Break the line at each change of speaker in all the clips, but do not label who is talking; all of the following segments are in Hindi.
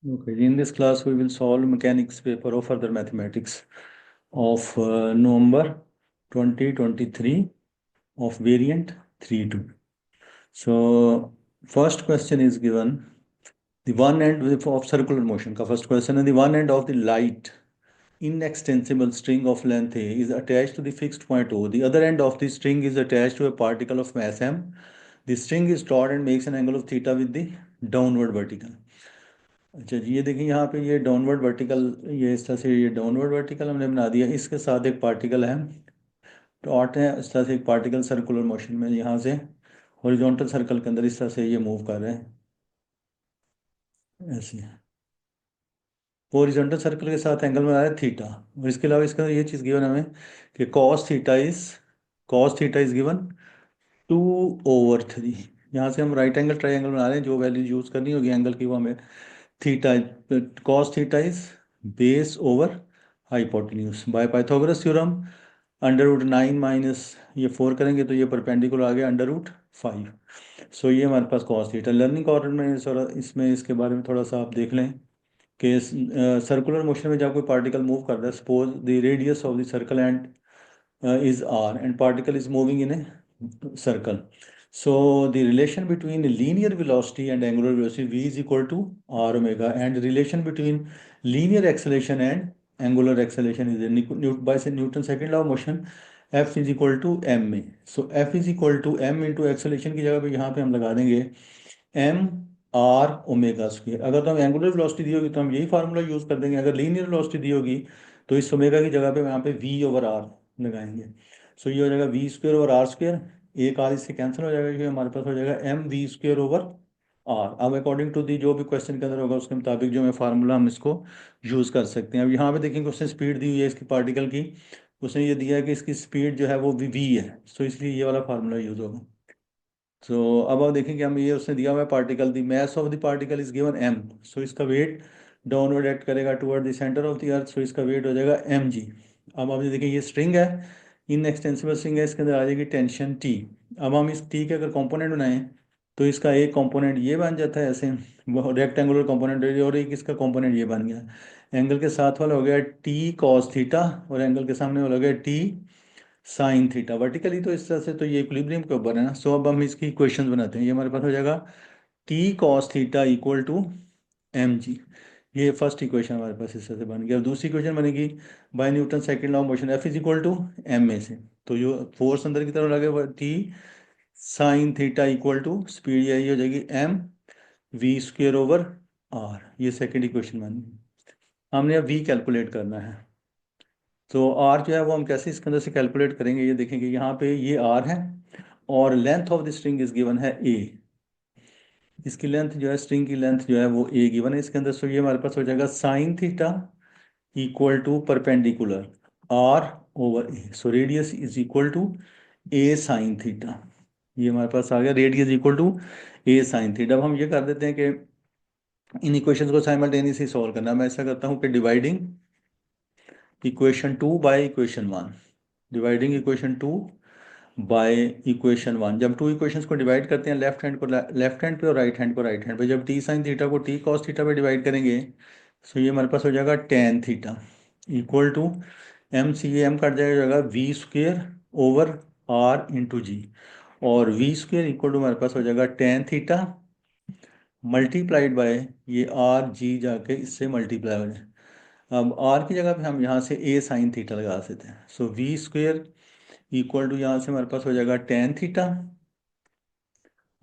Okay, in this class we will solve mechanics paper of further mathematics of November 2023 of variant 3.2. So first question is given, the one end of circular motion ka first question, and the one end of the light inextensible string of length A is attached to the fixed point O. The other end of the string is attached to a particle of mass M. The string is taut and makes an angle of theta with the downward vertical. अच्छा जी, ये देखिए यहाँ पे ये डाउनवर्ड वर्टिकल, ये इस तरह से ये डाउनवर्ड वर्टिकल हमने बना दिया। इसके साथ एक पार्टिकल है, डॉट है, इस तरह से एक पार्टिकल सर्कुलर मोशन में यहाँ से हॉरिजॉन्टल सर्कल के अंदर इस तरह से ये मूव कर रहे हैं ऐसे। हॉरिजॉन्टल सर्कल के साथ एंगल बना रहा है थीटा। और इसके अलावा इसके अंदर ये चीज़ गिवन हमें कि कॉस थीटा इज गिवन 2/3। यहाँ से हम राइट एंगल ट्राइंगल बना रहे हैं, जो वैल्यू यूज़ करनी होगी एंगल की वो हमें theta, cos theta is base over hypotenuse by Pythagoras theorem. √9 minus ये 4 करेंगे तो ये परपेंडिकुलर आ गया √5। सो ये हमारे पास कॉस थीटा। लर्निंग कॉर्नर में थोड़ा इसमें इसके बारे में थोड़ा सा आप देख लें कि सर्कुलर मोशन में जब कोई पार्टिकल मूव कर रहा है, suppose the radius of the circle and is r and particle is moving in a circle. So the relation between linear velocity and angular velocity v is equal to r omega, and the relation between linear acceleration and angular acceleration is by Newton's second law of motion, f is equal to ma. So f is equal to m into acceleration की जगह पे यहाँ पे हम लगा देंगे m r ओमेगा स्क्वायर। अगर तो हम एंगुलर वेलोसिटी दी होगी तो हम यही फार्मूला यूज कर देंगे। अगर लीनियर वेलोसिटी दी होगी तो इस ओमेगा की जगह पे यहाँ पे v ओवर r लगाएंगे। सो ये हो जाएगा we square over r square, एक आर इससे कैंसिल हो जाएगा, ये हमारे पास हो जाएगा m v square over r. अब अकॉर्डिंग टू दी जो भी क्वेश्चन के अंदर होगा उसके मुताबिक जो है फार्मूला हम इसको यूज कर सकते हैं। अब यहाँ पे देखेंगे उसने स्पीड दी हुई है इसकी पार्टिकल की, उसने ये दिया है कि इसकी स्पीड जो है वो वी है, सो इसलिए ये वाला फार्मूला यूज होगा। सो अब आप देखेंगे हम ये उसने दिया हुआ है particle, the mass of the particle is given m, so इसका वेट डाउनवर्ड एक्ट करेगा toward the centre of the earth, so इसका वेट हो जाएगा mg। अब आप ये देखिए ये स्ट्रिंग है, इन एक्सटेंसिबल स्ट्रिंग है, इसके अंदर आ जाएगी टेंशन t। अब हम इस t के अगर कंपोनेंट बनाएं तो इसका एक कंपोनेंट ये बन जाता है ऐसे, रेक्टेंगुलर कंपोनेंट, और एक इसका कंपोनेंट ये बन गया। एंगल के साथ वाला हो गया t cos थीटा और एंगल के सामने वाला हो गया t साइन थीटा। वर्टिकली तो इस तरह से तो ये इक्विलिब्रियम के ऊपर है ना। सो अब हम इसकी इक्वेशंस बनाते हैं। ये हमारे पास हो जाएगा t cos theta equal to m g. ये फर्स्ट इक्वेशन हमारे पास इस तरह से बन गया। और दूसरी इक्वेशन बनेगी by Newton second law of motion, F is equal to m a से, तो जो फोर्स अंदर की तरफ लगे t sine theta equal to speed, यही हो जाएगी m v square over r. ये सेकेंड इक्वेशन बन गई। हमने अब वी कैलकुलेट करना है, तो आर जो है वो हम कैसे इसके अंदर से कैलकुलेट करेंगे, ये देखेंगे यहाँ पे ये आर है और length of the string is given है ए। इसकी लेंथ जो है, स्ट्रिंग की लेंथ जो है वो ए गिवन है इसके अंदर। सो ये हमारे पास हो जाएगा sine theta equal to perpendicular r over a. So radius is equal to a sine theta. ये हमारे पास आ गया radius equal to a sine theta. अब हम ये कर देते हैं कि इन इक्वेशंस को साइमल्टेनियसली सॉल्व करना। मैं ऐसा करता हूँ कि dividing equation 2 by equation 1, dividing equation 2 by equation 1। जब टू इक्वेशंस को डिवाइड करते हैं, लेफ्ट हैंड को लेफ्ट हैंड पे और राइट हैंड को राइट हैंड पे, जब टी साइन थीटा को टी कॉस थीटा पे डिवाइड करेंगे तो ये हमारे पास हो जाएगा tan theta equal to M C M cut जाएगा we square over R into G, और वी स्क्वेयर इक्वल टू हमारे पास हो जाएगा टेन थीटा मल्टीप्लाइड बाय ये आर जी जाके इससे मल्टीप्लाई हो जाए। अब आर की जगह पे हम यहाँ से ए साइन थीटा लगा सकते हैं। So we square equal to यहाँ से हमारे पास हो जाएगा टेन थीटा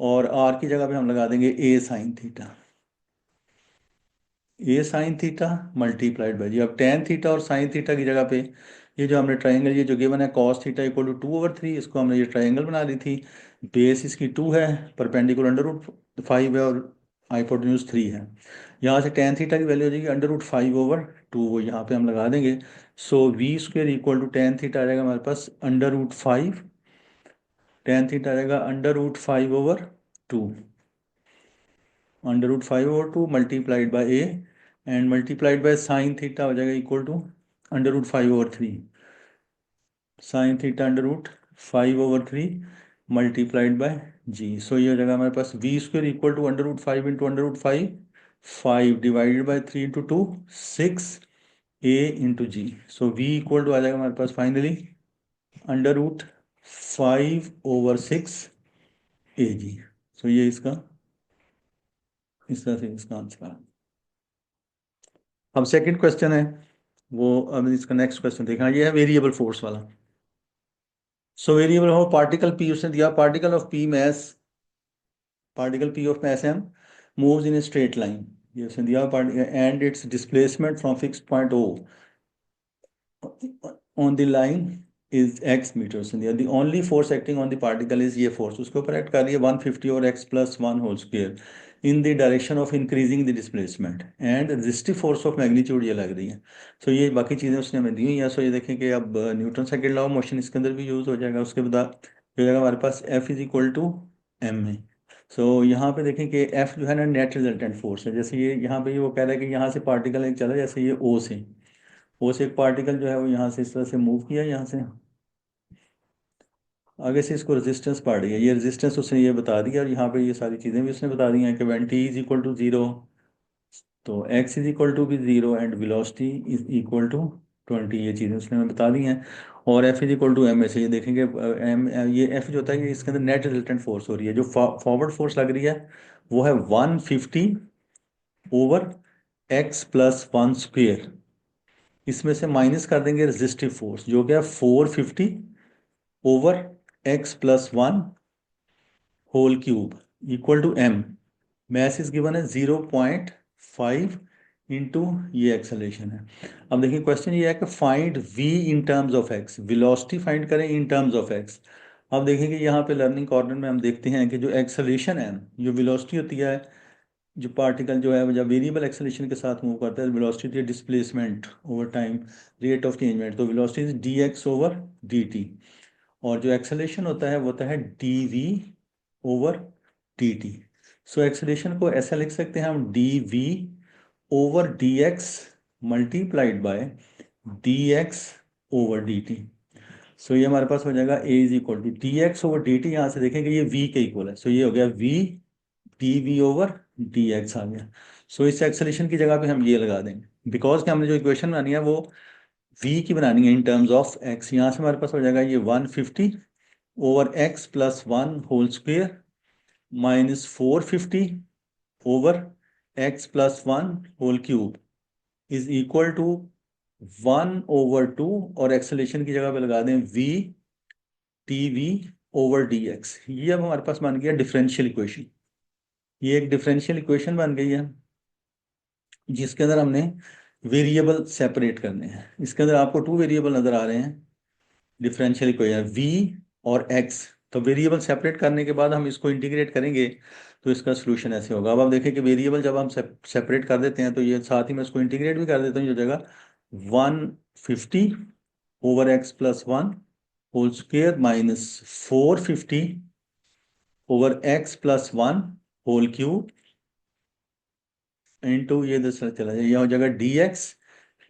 और आर की जगह पे हम लगा देंगे A sine theta, A sine theta multiplied by G. अब टेन थीटा और साइन थीटा की जगह पे ये जो हमने ट्राइंगल, ये जो गिवन है कॉस थीटा इक्वल टू 2/3, इसको हमने ये ट्राइंगल बना ली थी। बेस इसकी 2 है, परपेंडिकुलर √5 है और हाइपोटेन्यूज 3 है। यहाँ से टेन थीटा की वैल्यू हो जाएगी √5/2, वो यहाँ पे हम लगा देंगे। So we square equal to tan theta आ जाएगा हमारे पास √5, टेन थीटा आ जाएगा √5/2, √5/2 multiplied by A and multiplied by sine theta हो जाएगा equal to √5/3, sine theta √5/3 multiplied by G. So ये हो जाएगा हमारे पास V square equal to √5 into √5 5 divided by 3 into 2 6 a into G. So v equal to आ जाएगा हमारे पास finally under root 5/6 A G. So ये इसका इस तरह से इसका आंसर है। अब सेकंड क्वेश्चन है वो, अब इसका नेक्स्ट क्वेश्चन देखना, ये है वेरिएबल फोर्स वाला। सो वेरिएबल हो पार्टिकल पी, उसने दिया particle of p mass, particle p of mass m moves in a straight line, ये उसने दिया, and its displacement from fixed point O on the line is x meters, the only force acting on the particle is ये force, उसके ऊपर act कर रही है 150 और x plus 1 whole square in the direction of increasing the displacement and resistive force of magnitude ये लग रही है। सो ये बाकी चीज़ें उसने हमें दी हुई हैं। सो ये देखें कि अब Newton second law of motion इसके अंदर भी यूज हो जाएगा। उसके बाद हो जाएगा हमारे पास F is equal to m है। सो यहाँ पे देखें कि F जो है ना नेट रिजल्टेंट फोर्स है। जैसे ये यहाँ पे वो कह रहा है कि यहाँ से पार्टिकल एक चला, जैसे ये ओ से एक पार्टिकल जो है वो यहाँ से इस तरह से मूव किया, यहाँ से आगे से इसको रेजिस्टेंस पड़ रही है, ये रेजिस्टेंस उसने ये बता दिया, और यहाँ पे ये सारी चीज़ें भी उसने बता दी हैं कि when t is equal to 0 तो x इज इक्वल टू भी 0 and velocity is equal to 20, ये चीज़ें उसने हमें बता दी हैं। और F is equal to m से ये देखेंगे एम, ये F जो होता है ये इसके अंदर नेट रिजल्टेंट फोर्स हो रही है, जो फॉरवर्ड फोर्स लग रही है वो है 150 ओवर x प्लस 1 स्क्वेयर, इसमें से माइनस कर देंगे रेजिस्टिव फोर्स जो क्या 450 over x plus 1 whole cube equal to m। Mass is given है 0.5 इंटू ये एक्सेलरेशन है। अब देखिए क्वेश्चन ये है कि find v in terms of x, velocity find करें इन टर्म्स ऑफ x। अब देखेंगे यहाँ पे लर्निंग कॉर्नर में हम देखते हैं कि जो एक्सेलरेशन है, जो वेलोसिटी होती है, जो पार्टिकल जो है वो जब वेरिएबल एक्सेलरेशन के साथ मूव करता है, velocity displacement over time, rate of changement, तो velocity is dx over dt, और जो एक्सेलरेशन होता है वो होता है dv over dt। So acceleration को ऐसा लिख सकते हैं हम dv over dx multiplied by dx over dt। So ये हमारे पास हो जाएगा a is equal to dx over dt, यहाँ से देखेंगे ये v के इक्वल है, सो ये हो गया v dv ओवर dx आ गया। सो इस एक्सेलरेशन की जगह पे हम ये लगा देंगे, बिकॉज कि हमने जो इक्वेशन बनानी है वो v की बनानी है इन टर्म्स ऑफ x। यहाँ से हमारे पास हो जाएगा ये 150 over x plus 1 whole square minus 450 over x plus 1 whole cube is equal to 1/2, और एक्सेलरेशन की जगह पे लगा दें v dv ओवर dx। ये अब हमारे पास बन गया डिफरेंशियल इक्वेशन, ये एक डिफरेंशियल इक्वेशन बन गई है जिसके अंदर हमने वेरिएबल सेपरेट करने हैं। इसके अंदर आपको 2 वेरिएबल नजर आ रहे हैं डिफरेंशियल इक्वेशन v और x। तो वेरिएबल सेपरेट करने के बाद हम इसको इंटीग्रेट करेंगे तो इसका सोल्यूशन ऐसे होगा। अब आप देखें कि वेरिएबल जब हम सेपरेट कर देते हैं तो ये साथ ही मैं इसको इंटीग्रेट भी कर देता हूँ, जो जगह 150 over x plus 1 whole square minus 450 over x plus 1 whole cube into ये दूसरा चला जाए, यह हो जाएगा dx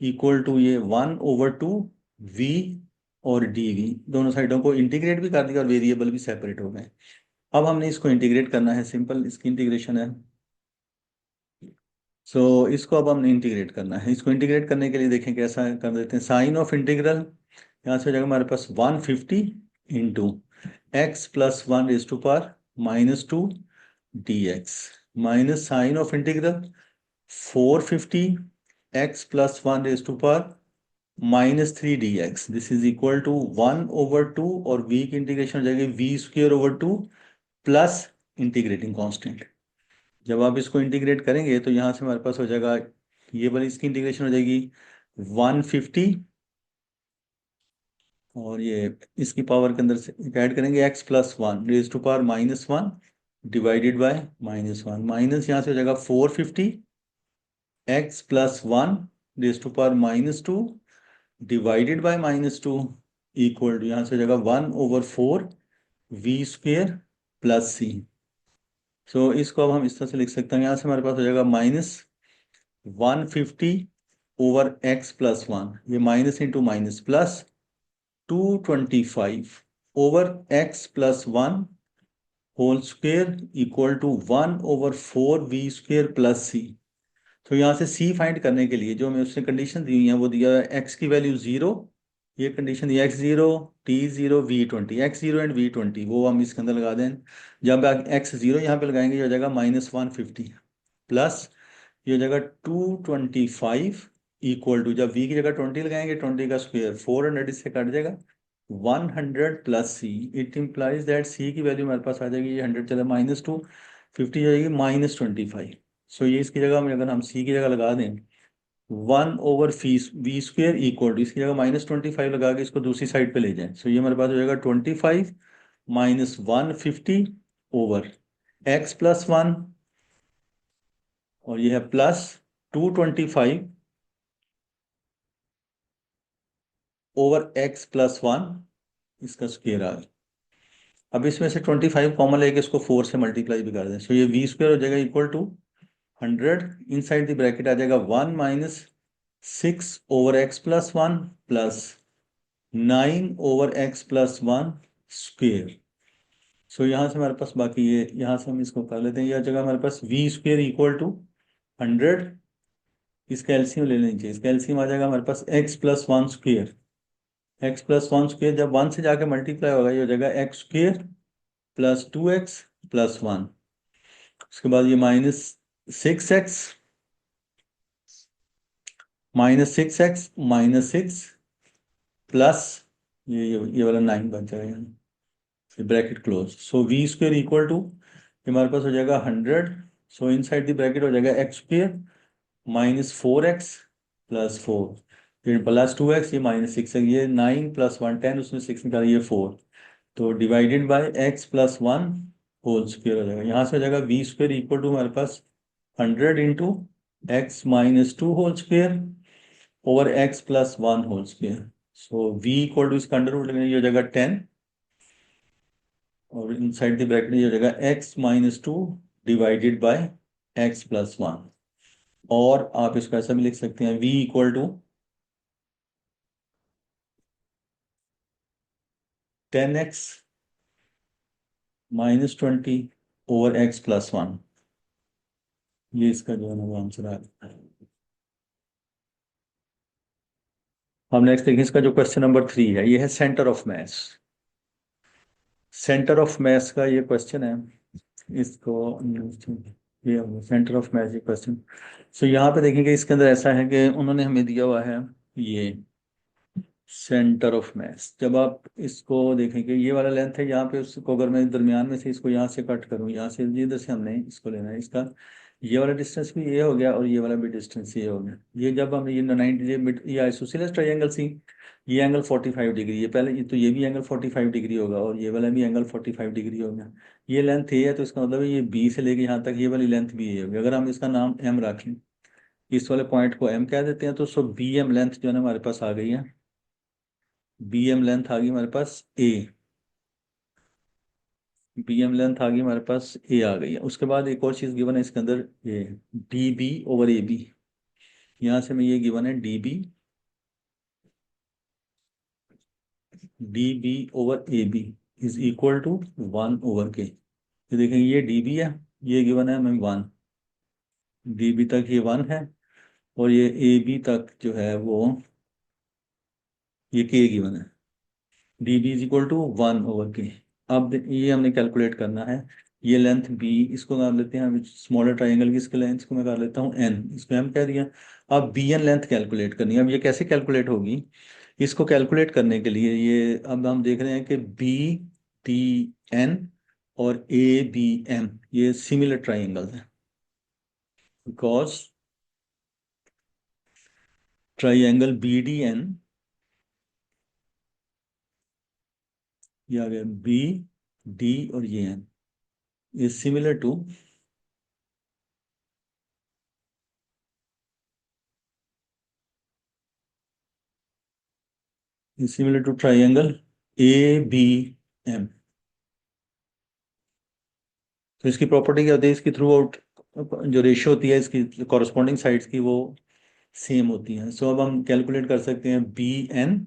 इक्वल टू ये 1/2 v और dv, दोनों साइडों को इंटीग्रेट भी कर दिया और वेरिएबल भी सेपरेट हो गए। अब हमने इसको इंटीग्रेट करना है, सिंपल इसकी इंटीग्रेशन है। सो इसको अब हमने इंटीग्रेट करना है। इसको इंटीग्रेट करने के लिए देखें कैसा कर देते हैं, साइन ऑफ इंटीग्रल यहाँ से हो जाएगा हमारे पास 150 into x plus 1 raise to power -2 dx minus sign of integral 450 x plus 1 raise to power -3 dx, this is equal to 1/2, और v की इंटीग्रेशन हो जाएगी v square over 2 plus integrating constant. जब आप इसको इंटीग्रेट करेंगे तो यहाँ से हमारे पास हो जाएगा ये वाली, इसकी इंटीग्रेशन हो जाएगी 150, और ये इसकी पावर के अंदर से ऐड करेंगे x plus 1 raise to power -1 divided by -1, minus यहाँ से हो जाएगा 450 x plus 1 raise to power -2 divided by -2 equal to यहाँ से हो जाएगा 1/4 v square plus c। So इसको अब हम इस तरह से लिख सकते हैं, यहाँ से हमारे पास हो जाएगा -150 ओवर x प्लस 1, ये minus into minus plus 225 over x plus 1 whole square equal to 1/4 v square plus c। तो यहाँ से सी फाइंड करने के लिए जो हमें उसने कंडीशन दी हुई है, वो दिया है एक्स की वैल्यू 0, ये condition the x0 t0 v20, x0 and v20, वो हम इसके अंदर लगा दें। जब x0 यहाँ पे लगाएंगे ये हो जाएगा -150 प्लस ये हो जाएगा 225 इक्वल टू, जब v की जगह 20 लगाएंगे 20 का स्क्वायर 400 इससे कट जाएगा 100 plus C, it implies that C की वैल्यू हमारे पास आ जाएगी, ये 100 चला -2, 50 जाएगी -25। सो ये इसकी जगह में अगर हम सी की जगह लगा दें 1/v² इक्वल टू, इसकी जगह -25 लगा के इसको दूसरी साइड पे ले जाएं, सो ये हमारे पास हो जाएगा 25 -150 ओवर x+1, और ये है प्लस 225 ओवर x+1, इसका स्क्वायर आ गया। अब इसमें से 25 कॉमन लेके इसको 4 से मल्टीप्लाई भी कर दें, सो ये v² हो जाएगा equal to 100, inside the bracket आ जाएगा 1 - 6 over x+1 plus 9 over x+1 square. So यहाँ से हमारे पास बाकी ये, यहाँ से हम इसको कर लेते हैं, यह जगह हमारे पास v² इक्वल टू 100, इसका एलसीएम ले लेनी चाहिए, इसका एलसीएम आ जाएगा हमारे पास x+1 स्क्वेयर, x+1 स्क्वेयर जब 1 से जाके मल्टीप्लाई होगा ये हो जाएगा x² प्लस 2x प्लस 1, उसके बाद ये -6x -6 प्लस ये वाला 9 बच जाएगा, bracket close. So v² equal to हमारे पास हो जाएगा 100, so inside the bracket हो जाएगा x² -4x प्लस 4, फिर प्लस 2x, ये -6 है, ये 9 प्लस 1 10, उसमें 6 निकाला, ये 4, तो divided by x+1 whole square हो जाएगा। यहाँ से हो जाएगा v² इक्वल टू हमारे पास 100 इंटू x-2 whole square over x+1 whole square. So v equal to इसका अंडर रूट लगेगा, ये हो जाएगा 10, और इनसाइड द ब्रैकेट ये हो जाएगा x-2 डिवाइडेड बाय x+1, और आप इसको ऐसा भी लिख सकते हैं v equal to 10x -20 over x+1, ये इसका जो है ना वो आंसर आ रहा है। हम नेक्स्ट देखें, इसका जो क्वेश्चन नंबर 3 है, ये है centre of mass. Centre of mess का ये क्वेश्चन है, इसको ये सेंटर ऑफ मैस ये क्वेश्चन। सो यहाँ पे देखेंगे इसके अंदर ऐसा है कि उन्होंने हमें दिया हुआ है ये सेंटर ऑफ मैस। जब आप इसको देखेंगे ये वाला लेंथ है, यहाँ पे उसको अगर मैं दरमियान में से इसको यहाँ से कट करूँ, यहाँ से इधर से हमने इसको लेना है, इसका ये वाला डिस्टेंस भी ये हो गया और ये वाला भी डिस्टेंस ये हो गया। ये जब हम ये 90 ये आइसोसेलेस ट्रायंगल सी, ये एंगल 45 डिग्री, ये पहले तो ये भी एंगल 45 डिग्री होगा और ये वाला भी एंगल 45 डिग्री होगा। ये लेंथ ए है तो इसका मतलब है ये बी से लेके यहाँ तक ये वाली लेंथ भी ए होगी। अगर हम इसका नाम एम रखें, इस वाले पॉइंट को एम कह देते हैं, तो सो बी एम लेंथ जो है ना हमारे पास आ गई है, बी एम लेंथ आ गई हमारे पास ए, बी एम लेंथ आ गई हमारे पास ए आ गई है। उसके बाद एक और चीज़ गिवन है इसके अंदर, ये D B over A B, यहाँ से मैं ये गिवन है D B over A B is equal to 1/k। ये देखेंगे ये डी बी है, ये गिवन है हमें 1, डी बी तक ये 1 है, और ये ए बी तक जो है वो ये के गिवन है, D B is equal to 1/k। अब ये हमने कैलकुलेट करना है, ये लेंथ बी, इसको कर लेते हैं हम स्मॉलर ट्राइंगल की, इसके लेंथ को मैं कर लेता हूँ एन, इसको हम कह दिया। अब बी एन लेंथ कैलकुलेट करनी है। अब ये कैसे कैलकुलेट होगी, इसको कैलकुलेट करने के लिए ये अब हम देख रहे हैं कि बी टी एन और ए बी एम ये सिमिलर ट्राइंगल्स हैं, because triangle B D N, ये आ गया बी डी और ये N is similar to triangle A B M. तो इसकी प्रॉपर्टी क्या होती है, इसकी थ्रू आउट जो रेशियो होती है इसकी कॉरस्पॉन्डिंग साइड्स की वो सेम होती है। सो अब हम कैलकुलेट कर सकते हैं बी एन,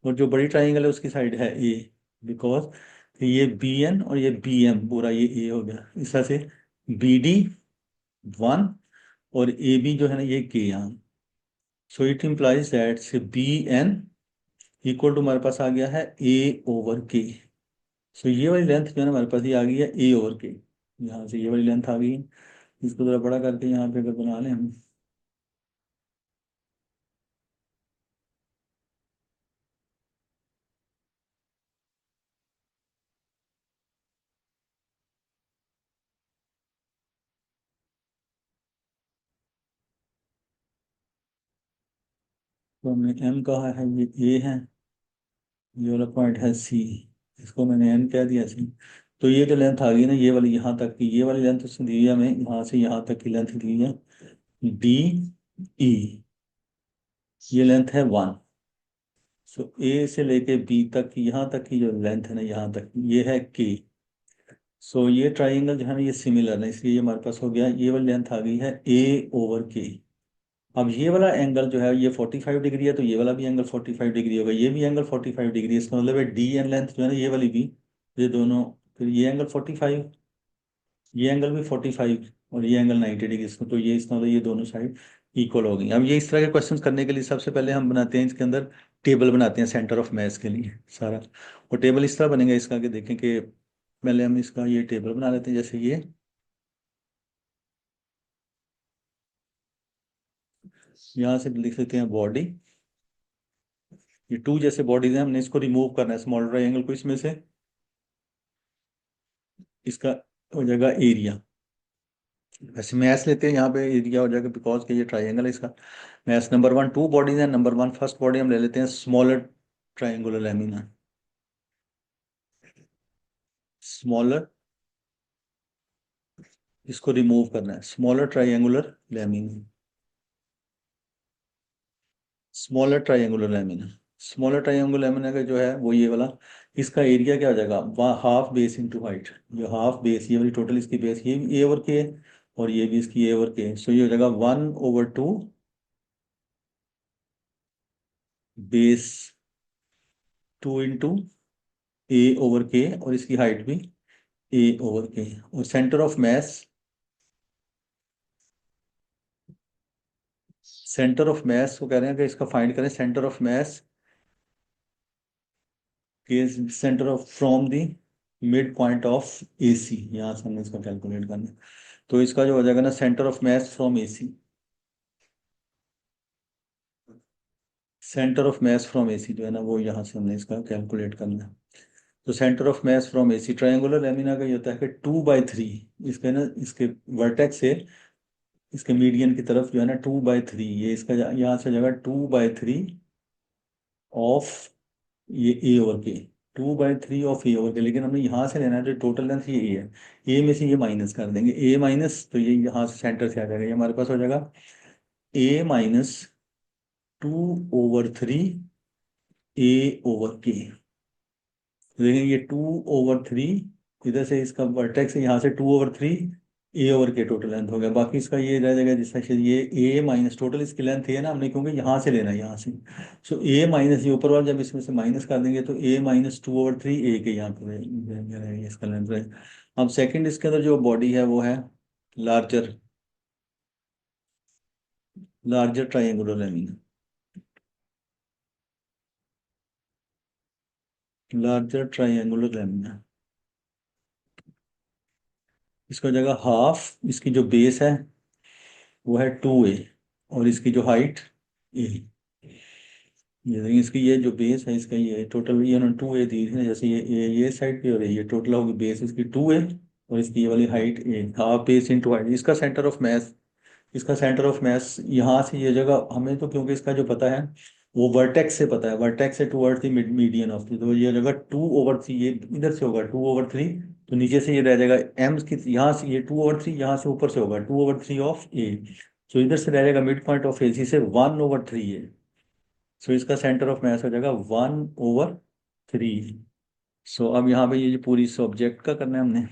और जो बड़ी ट्राइंगल है उसकी साइड है ए, बिकॉज ये बी एन और ये बी एम पूरा ये ए हो गया। इस तरह से बी डी 1 और ए बी जो है ना ये के यहाँ। सो इट इम्प्लाइज दैट से बी एन इक्वल टू हमारे पास आ गया है ए ओवर के। सो ये वाली लेंथ जो है ना हमारे पास ये आ गई है ए ओवर के। यहाँ से ये वाली लेंथ आ गई है। इसको थोड़ा बड़ा करके यहाँ पे अगर बना लें हम, तो हमने एम कहा है, ये ए है, ये वाला पॉइंट है सी, इसको मैंने एन कह दिया सी। तो ये जो लेंथ आ गई ना ये वाली यहाँ तक की, ये वाली लेंथ उसने दी है हमें, यहाँ से यहाँ तक की लेंथ दी है डी ई, ये लेंथ है 1। सो ए से लेके बी तक की यहाँ तक की जो लेंथ है ना यहाँ तक ये है के। सो ये ट्राइंगल जो है ना ये सिमिलर है, इसलिए ये हमारे पास हो गया, ये वाली लेंथ आ गई है ए ओवर के। अब ये वाला एंगल जो है ये 45 डिग्री है, तो ये वाला भी एंगल 45 डिग्री होगा, ये भी एंगल 45 डिग्री है। इसका मतलब है डी एन लेंथ जो है ना ये वाली भी, ये दोनों, फिर ये एंगल 45, ये एंगल भी 45 और ये एंगल 90 डिग्री, इसको तो ये इसका मतलब ये दोनों साइड इक्वल हो गई। अब ये इस तरह के क्वेश्चंस करने के लिए सबसे पहले हम बनाते हैं इसके अंदर टेबल बनाते हैं सेंटर ऑफ मैस के लिए सारा। और टेबल इस तरह बनेगा इसका कि देखें कि पहले हम इसका ये टेबल बना लेते हैं, जैसे ये यहाँ से लिख लेते हैं बॉडी, ये टू जैसे बॉडीज हैं, हमने इसको रिमूव करना है स्मॉल ट्राइंगल को इसमें से। इसका हो जाएगा एरिया, वैसे मैथ लेते हैं यहाँ पे एरिया हो जाएगा बिकॉज के ये ट्राइंगल है इसका। मैथ नंबर 1 2 बॉडीज हैं, नंबर 1 फर्स्ट बॉडी हम ले लेते हैं स्मॉलर ट्राइंगुलर लैमिना, स्मॉलर, इसको रिमूव करना है smaller triangular lamina, smaller triangular lamina. Smaller triangular lamina का जो है वो ये वाला, इसका एरिया क्या हो जाएगा हाफ बेस इंटू हाइट। जो हाफ बेस ये वाली टोटल इसकी बेस ये भी ए ओवर के है और ये भी इसकी ए ओवर के है। सो ये हो जाएगा 1/2 बेस 2 इंटू ए ओवर के, और इसकी हाइट भी ए ओवर के। और centre of mass, centre of mass को कह रहे हैं कि इसका फाइंड करें सेंटर ऑफ मैस के, centre of from the mid point of A C, यहाँ से हमने इसका कैलकुलेट करना है। तो इसका जो हो जाएगा ना centre of mass from A C, centre of mass from A C जो है ना वो यहाँ से हमने इसका कैलकुलेट करना है। तो centre of mass from A C triangular lamina का ये होता है कि 2/3, इसके ना इसके वर्टेक्स से इसके मीडियन की तरफ जो है ना 2/3, ये इसका यहाँ से जगह 2/3 ऑफ ये ए ओवर के, 2/3 ऑफ ए ओवर के। लेकिन हमने यहाँ से लेना है जो टोटल लेंथ ये ए है, ए में से ये माइनस कर देंगे, ए माइनस, तो ये यहाँ से सेंटर से आ जाएगा, ये हमारे पास हो जाएगा A-2/3 ए ओवर के। देखें ये 2/3, इधर से इसका वर्टेक्स है यहाँ से 2/3 ए ओवर के टोटल लेंथ हो गया। बाकी इसका ये रह जाएगा जिस सेक्शन ये ए माइनस टोटल इसकी लेंथ है ना हमने, क्योंकि यहाँ से लेना है यहाँ से। सो ए माइनस ये ऊपर वाला जब इसमें से माइनस कर देंगे तो A-2/3 ए के यहाँ पे इसका लेंथ है। अब सेकंड इसके अंदर जो बॉडी है वो है larger, larger triangular lamina, larger triangular lamina. इसका जगह हाफ, इसकी जो बेस है वो है 2A और इसकी जो हाइट ए, ये देखिए इसकी ये जो बेस है इसका ये टोटल ये ना 2A दी थी ना, जैसे ये साइड पे और ये टोटल होगी बेस इसकी 2A और इसकी ये वाली हाइट ए, हाफ बेस इंटू हाइट। इसका सेंटर ऑफ मैस, इसका सेंटर ऑफ मैस यहाँ से ये जगह हमें तो क्योंकि इसका जो पता है वो वर्टेक्स से पता है, वर्टेक्स से towards the median of the, तो ये जगह 2/3 ये इधर से होगा 2/3, तो नीचे से ये रह जाएगा एम की यहाँ से ये 2/3 यहाँ से ऊपर से होगा 2/3 ऑफ ए। सो इधर से रह जाएगा मिड पॉइंट ऑफ ए सी से 1/3 है। सो इसका सेंटर ऑफ मैस हो जाएगा 1/3। सो अब यहाँ पे ये जो पूरी इस ऑब्जेक्ट का करना है हमने,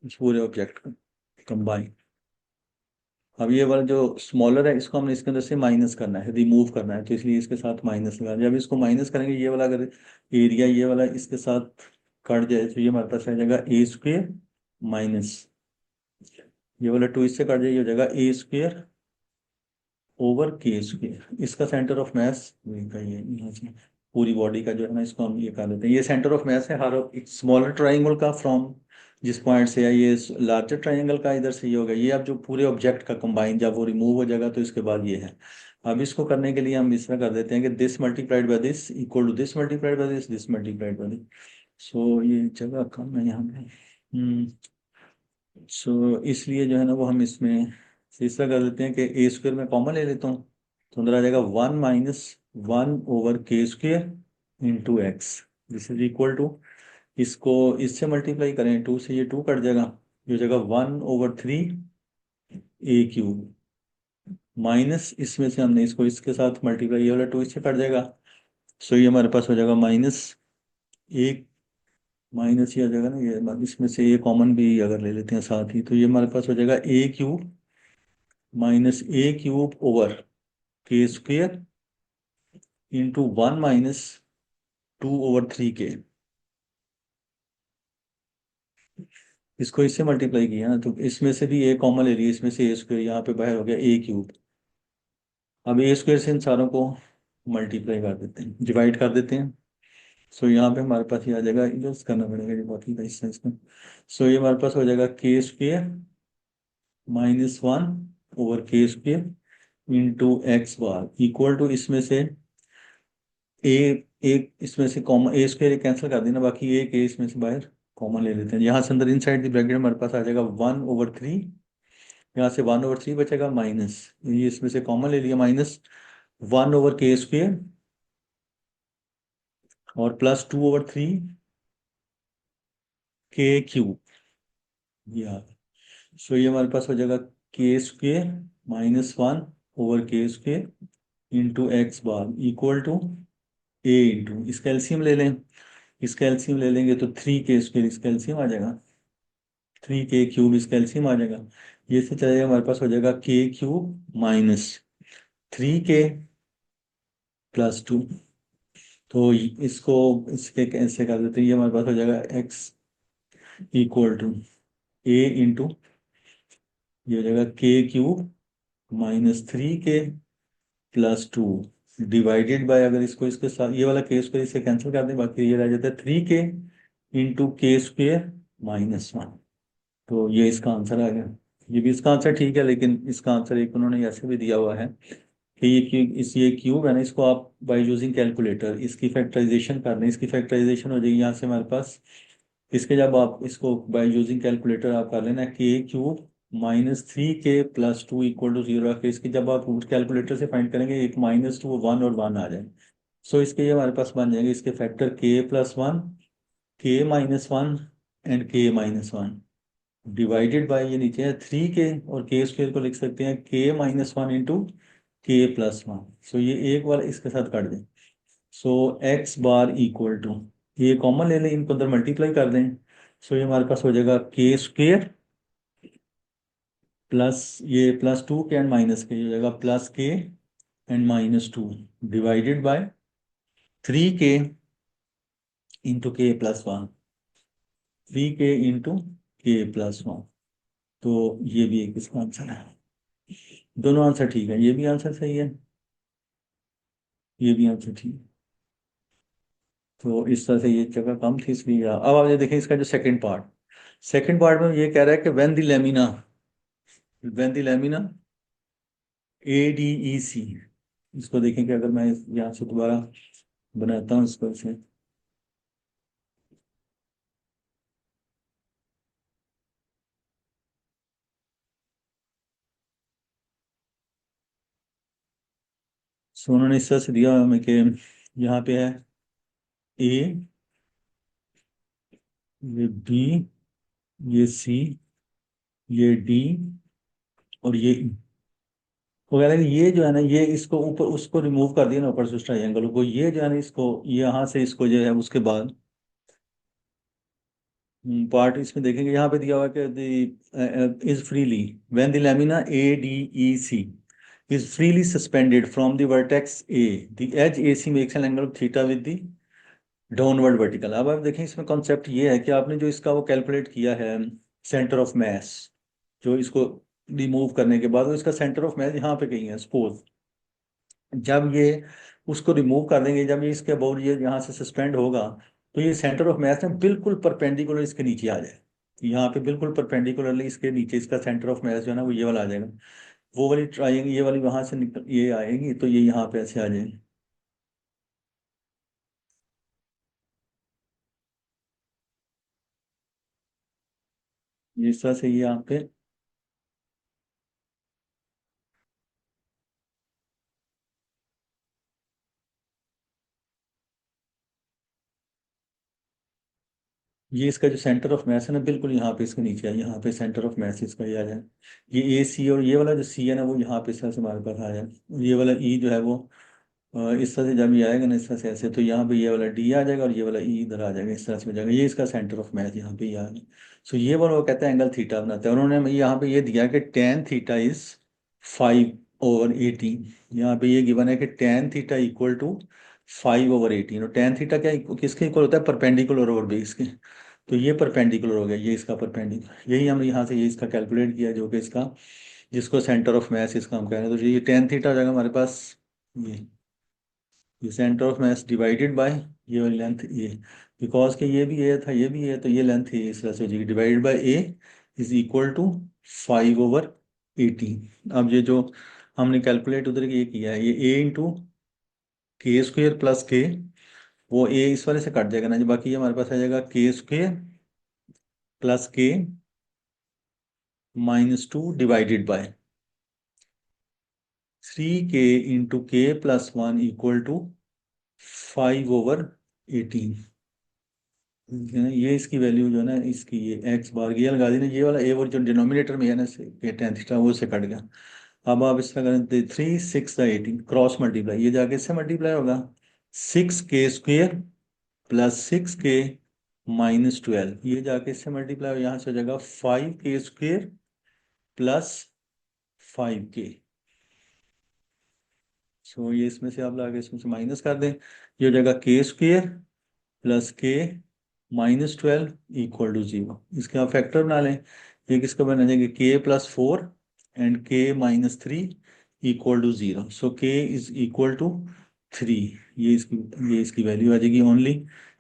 इस पूरे ऑब्जेक्ट का कंबाइन। अब ये वाला जो स्मॉलर है इसको हमने इसके अंदर से माइनस करना है, रिमूव करना है, तो इसलिए इसके साथ माइनस लगा, जब इसको माइनस करेंगे ये वाला अगर एरिया ये वाला इसके साथ कट जाए तो ये हमारे पास आ जाएगा ए स्क्वेयर माइनस, ये वाला 2 इससे कट जाए, ये हो जाएगा ए स्क्वेयर ओवर के स्क्वेयर। इसका सेंटर ऑफ मास का ये यहाँ से पूरी बॉडी का जो है ना, इसको हम ये कर लेते हैं, ये सेंटर ऑफ मास है हर एक स्मॉलर ट्राइंगल का फ्रॉम जिस पॉइंट से है ये लार्जर ट्राइंगल का, इधर से ये होगा, ये अब जो पूरे ऑब्जेक्ट का कंबाइन जब वो रिमूव हो जाएगा तो इसके बाद ये है। अब इसको करने के लिए हम इस तरह कर देते हैं कि this multiplied by this equal to this multiplied by this multiplied by this. So ये जगह कम है यहाँ पे। सो इसलिए जो है ना वो हम इसमें इस तरह कर देते हैं कि ए स्क्वेयर में कॉमन ले लेता हूँ, तो अंदर आ जाएगा 1 minus 1 over k square into x, this is equal to, इसको इससे मल्टीप्लाई करें 2 से, ये 2 कट जाएगा, ये हो जाएगा 1/3 ए क्यूब माइनस, इसमें से हमने इसको इसके साथ मल्टीप्लाई, ये वाला 2 इससे कट जाएगा, सो ये हमारे पास हो जाएगा माइनस एक, माइनस ही आ जाएगा ना, ये इसमें से ये कॉमन भी अगर ले लेते हैं साथ ही, तो ये हमारे पास हो जाएगा ए क्यूब माइनस ए cube over k square into 1 minus 2/3 के। इसको इससे मल्टीप्लाई किया ना तो इसमें से भी ए कॉमन ले लिया, इसमें से ए स्क्वेयर यहाँ पे बाहर हो गया ए क्यूब। अब ए स्क्वेयर से इन सारों को मल्टीप्लाई कर देते हैं, डिवाइड कर देते हैं, सो यहाँ पे हमारे पास ये आ जाएगा, इधर करना पड़ेगा ये बाकी का हिस्सा इसका। सो ये हमारे पास हो जाएगा के स्क्वेयर -1/के square into X bar equal to, इसमें से ए, एक इसमें से कॉमन ए स्क्वेयर कैंसिल कर देना, बाकी एक ए इसमें से बाहर कॉमन ले लेते हैं, यहाँ से अंदर इनसाइड द ब्रैकेट हमारे पास आ जाएगा 1/3, यहाँ से 1/3 बचेगा माइनस, ये इसमें से कॉमन ले लिया, माइनस 1/के स्क्वेयर और प्लस 2/3 के क्यूब, ये सो ये हमारे पास हो जाएगा के स्क्वेयर -1/के square into X bar equal to A into, इसका एलसीएम ले लें, इसका एलसीएम ले लेंगे तो 3 के स्क्वेयर इसका एलसीएम आ जाएगा, 3 के क्यूब इसका एलसीएम आ जाएगा, ये से चलेगा हमारे पास हो जाएगा के क्यूब -3 के प्लस 2, तो इसको इसके कैसे कर देते हैं, ये हमारे पास हो जाएगा x equal to A into, ये हो जाएगा के क्यूब -3 के प्लस 2 डिवाइडेड बाय, अगर इसको इसके साथ ये वाला के स्क्वायर इससे कैंसिल कर दें, बाकी ये रह जाता है 3 के इंटू के स्क्वेयर -1, तो ये इसका आंसर आ गया। ये भी इसका आंसर ठीक है, लेकिन इसका आंसर एक उन्होंने ऐसे भी दिया हुआ है कि ये क्यूब है ना, इसको आप बाय यूजिंग कैलकुलेटर इसकी फैक्टराइजेशन कर लें, इसकी फैक्टराइजेशन हो जाएगी यहाँ से हमारे पास, इसके जब आप इसको बाय यूजिंग कैलकुलेटर आप कर लेना के क्यूब -3 के प्लस 2 इक्वल टू 0 रख के, इसकी जब आप कैलकुलेटर से फाइंड करेंगे एक -2 1 और 1 आ जाए, सो इसके ये हमारे पास बन जाएंगे इसके factor k+1 k-1 and k-1 divided by, ये नीचे है 3 के और के स्क्वेयर को लिख सकते हैं k-1 इंटू k+1, सो ये एक वाला इसके साथ काट दें, सो एक्स बार इक्वल टू, ये कॉमन ले लें, इनको अंदर मल्टीप्लाई कर दें, सो ये हमारे पास हो जाएगा के स्क्वेयर प्लस ये +2 के एंड माइनस के, ये हो जाएगा +k एंड -2 डिवाइडेड बाय 3 के इंटू k+1, 3 के इंटू k+1, तो ये भी एक इसका आंसर है। दोनों आंसर ठीक है, ये भी आंसर सही है, ये भी आंसर ठीक है, तो इस तरह से ये जगह कम थी इसलिए। अब आप ये देखें इसका जो सेकंड पार्ट में ये कह रहा है कि व्हेन द लैमिना ADEC, इसको देखेंगे अगर मैं यहाँ से दोबारा बनाता हूँ इसको से, सो उन्होंने इस तरह से दिया हमें कि यहाँ पे है ए, ये बी, ये सी, ये डी और ये ई, वो कह रहा है कि ये जो है ना, ये इसको ऊपर उसको रिमूव कर दिया ना ऊपर से उस ट्राइंगल को, ये जो है ना इसको यहाँ से इसको जो है उसके बाद पार्ट इसमें देखेंगे यहाँ पे दिया हुआ है कि is freely when the lamina ADEC is freely suspended from the vertex A, the edge AC makes an angle of theta with the downward vertical. अब आप देखें इसमें कॉन्सेप्ट ये है कि आपने जो इसका वो कैलकुलेट किया है सेंटर ऑफ मास, जो इसको रिमूव करने के बाद वो इसका सेंटर ऑफ मास यहाँ पे कहीं है सपोज, जब ये उसको रिमूव कर देंगे, जब ये इसके अबाउट ये यहाँ से सस्पेंड होगा, तो ये सेंटर ऑफ मास में बिल्कुल परपेंडिकुलर इसके नीचे आ जाए, यहाँ पे बिल्कुल परपेंडिकुलरली इसके नीचे इसका सेंटर ऑफ मास जो है ना वो ये वाला आ जाएगा। वो वाली ट्राइंगल ये वाली वहां से निकल ये आएगी तो ये यहाँ पे ऐसे आ जाएगी। ये इस तरह से ये यहाँ पे ये इसका जो सेंटर ऑफ मैस है ना बिल्कुल यहाँ पे इसके नीचे है, यहाँ पे सेंटर ऑफ मैस इसका ये आ जाए। ये ए सी और ये वाला जो सी है ना वो यहाँ पे इस तरह से हमारे पास आ जाए। ये वाला ई जो है वो इस तरह से जब ये आएगा ना इस तरह से ऐसे, तो यहाँ पे ये वाला डी आ जाएगा और ये वाला ई इधर आ जाएगा, इस तरह से हो जाएगा। ये इसका सेंटर ऑफ मैस यहाँ पे ये आ गया। सो ये वाला वो कहते हैं एंगल थीटा बनाता है। उन्होंने यहाँ पे ये दिया कि टेन थीटा इज 5/18। यहाँ पे ये गिवन है कि टेन थीटा इक्वल टू 5/18, और टेन थीटा क्या किसके इक्वल होता है, परपेंडिकुलर ओवर बेस के। तो ये परपेंडिकुलर हो गया, ये इसका परपेंडिकुलर, यही हमने यहाँ से ये इसका कैलकुलेट किया जो कि इसका जिसको सेंटर ऑफ मैस इसका हम कह रहे हैं। तो ये टेन थीटा हो जाएगा हमारे पास, ये ये centre of mass divided by ये वाली लेंथ ए, बिकॉज के ये भी ए था ये भी ए, तो ये लेंथ ए इस तरह से हो जाएगी divided by a is equal to 5/18। अब ये जो हमने कैलकुलेट उधर ये किया है, ये ए इंटू के स्क्वेयर प्लस के, वो ए इस वाले से कट जाएगा ना, जो बाकी ये हमारे पास आ जाएगा के स्क्वेयर प्लस के -2 divided bye 3k × k+1 equal to 5/18। है ना, ये इसकी वैल्यू जो है ना इसकी ये एक्स बार ये लगा दी ना, ये वाला ए और जो डिनोमिनेटर में है ना ये टेन थीटा वो से कट गया। अब आप इसका करें 3 6 18 क्रॉस मल्टीप्लाई, ये जाके इससे मल्टीप्लाई होगा 6k² प्लस 6k - 12, ये जाके इससे मल्टीप्लाई हो, यहाँ से हो जाएगा 5k² प्लस 5k। सो ये इसमें से आप लाके इसमें से माइनस कर दें, ये हो जाएगा k² plus k - 12 equal to 0। इसके आप फैक्टर बना लें, ये किसका बना जाएगा k+4 and k - 3 equal to 0। So k is equal to 3। ये इसकी वैल्यू आ जाएगी ओनली,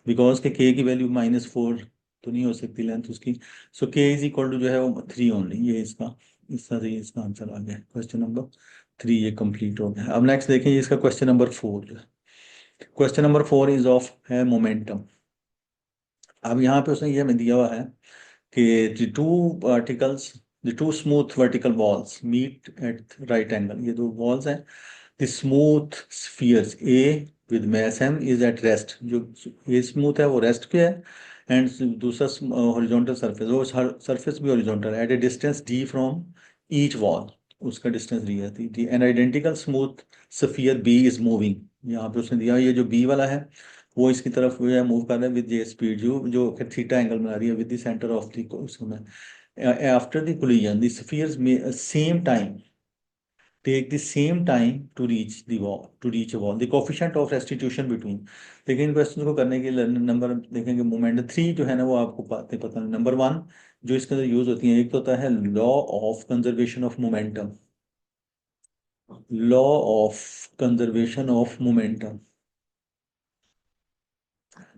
बिकॉज के k की वैल्यू -4 तो नहीं हो सकती लेंथ उसकी। So k is equal to जो है वो 3 ओनली। ये इसका इस तरह से ये इसका आंसर आ गया क्वेश्चन नंबर 3, ये कंप्लीट हो गया। अब नेक्स्ट देखें इसका क्वेश्चन नंबर 4 जो है। क्वेश्चन नंबर 4 इज ऑफ है मोमेंटम। अब यहाँ पे उसने ये हमें दिया हुआ है कि the two smooth vertical walls meet at right angle। ये दो walls हैं, the smooth spheres A with mass m is at rest। जो ये smooth है वो rest पे है, एंड दूसरा horizontal surface, वो surface भी horizontal है, at a distance d from each wall। उसका डिस्टेंस दी जाती है, an identical smooth sphere B is moving. यहाँ पे उसने दिया ये जो बी वाला है वो इसकी तरफ वो है मूव कर रहा है विद ये स्पीड जो जो थीटा एंगल बना रही है with the centre of the उसमें। after the collision the spheres may same time take the same time to reach a wall, the coefficient of restitution between। लेकिन इन क्वेश्चन को करने के लिए नंबर देखेंगे मोमेंट 3 जो है ना वो आपको पता नहीं। नंबर 1 जो इसके अंदर यूज होती है, एक तो होता है law of conservation of momentum, law of conservation of momentum,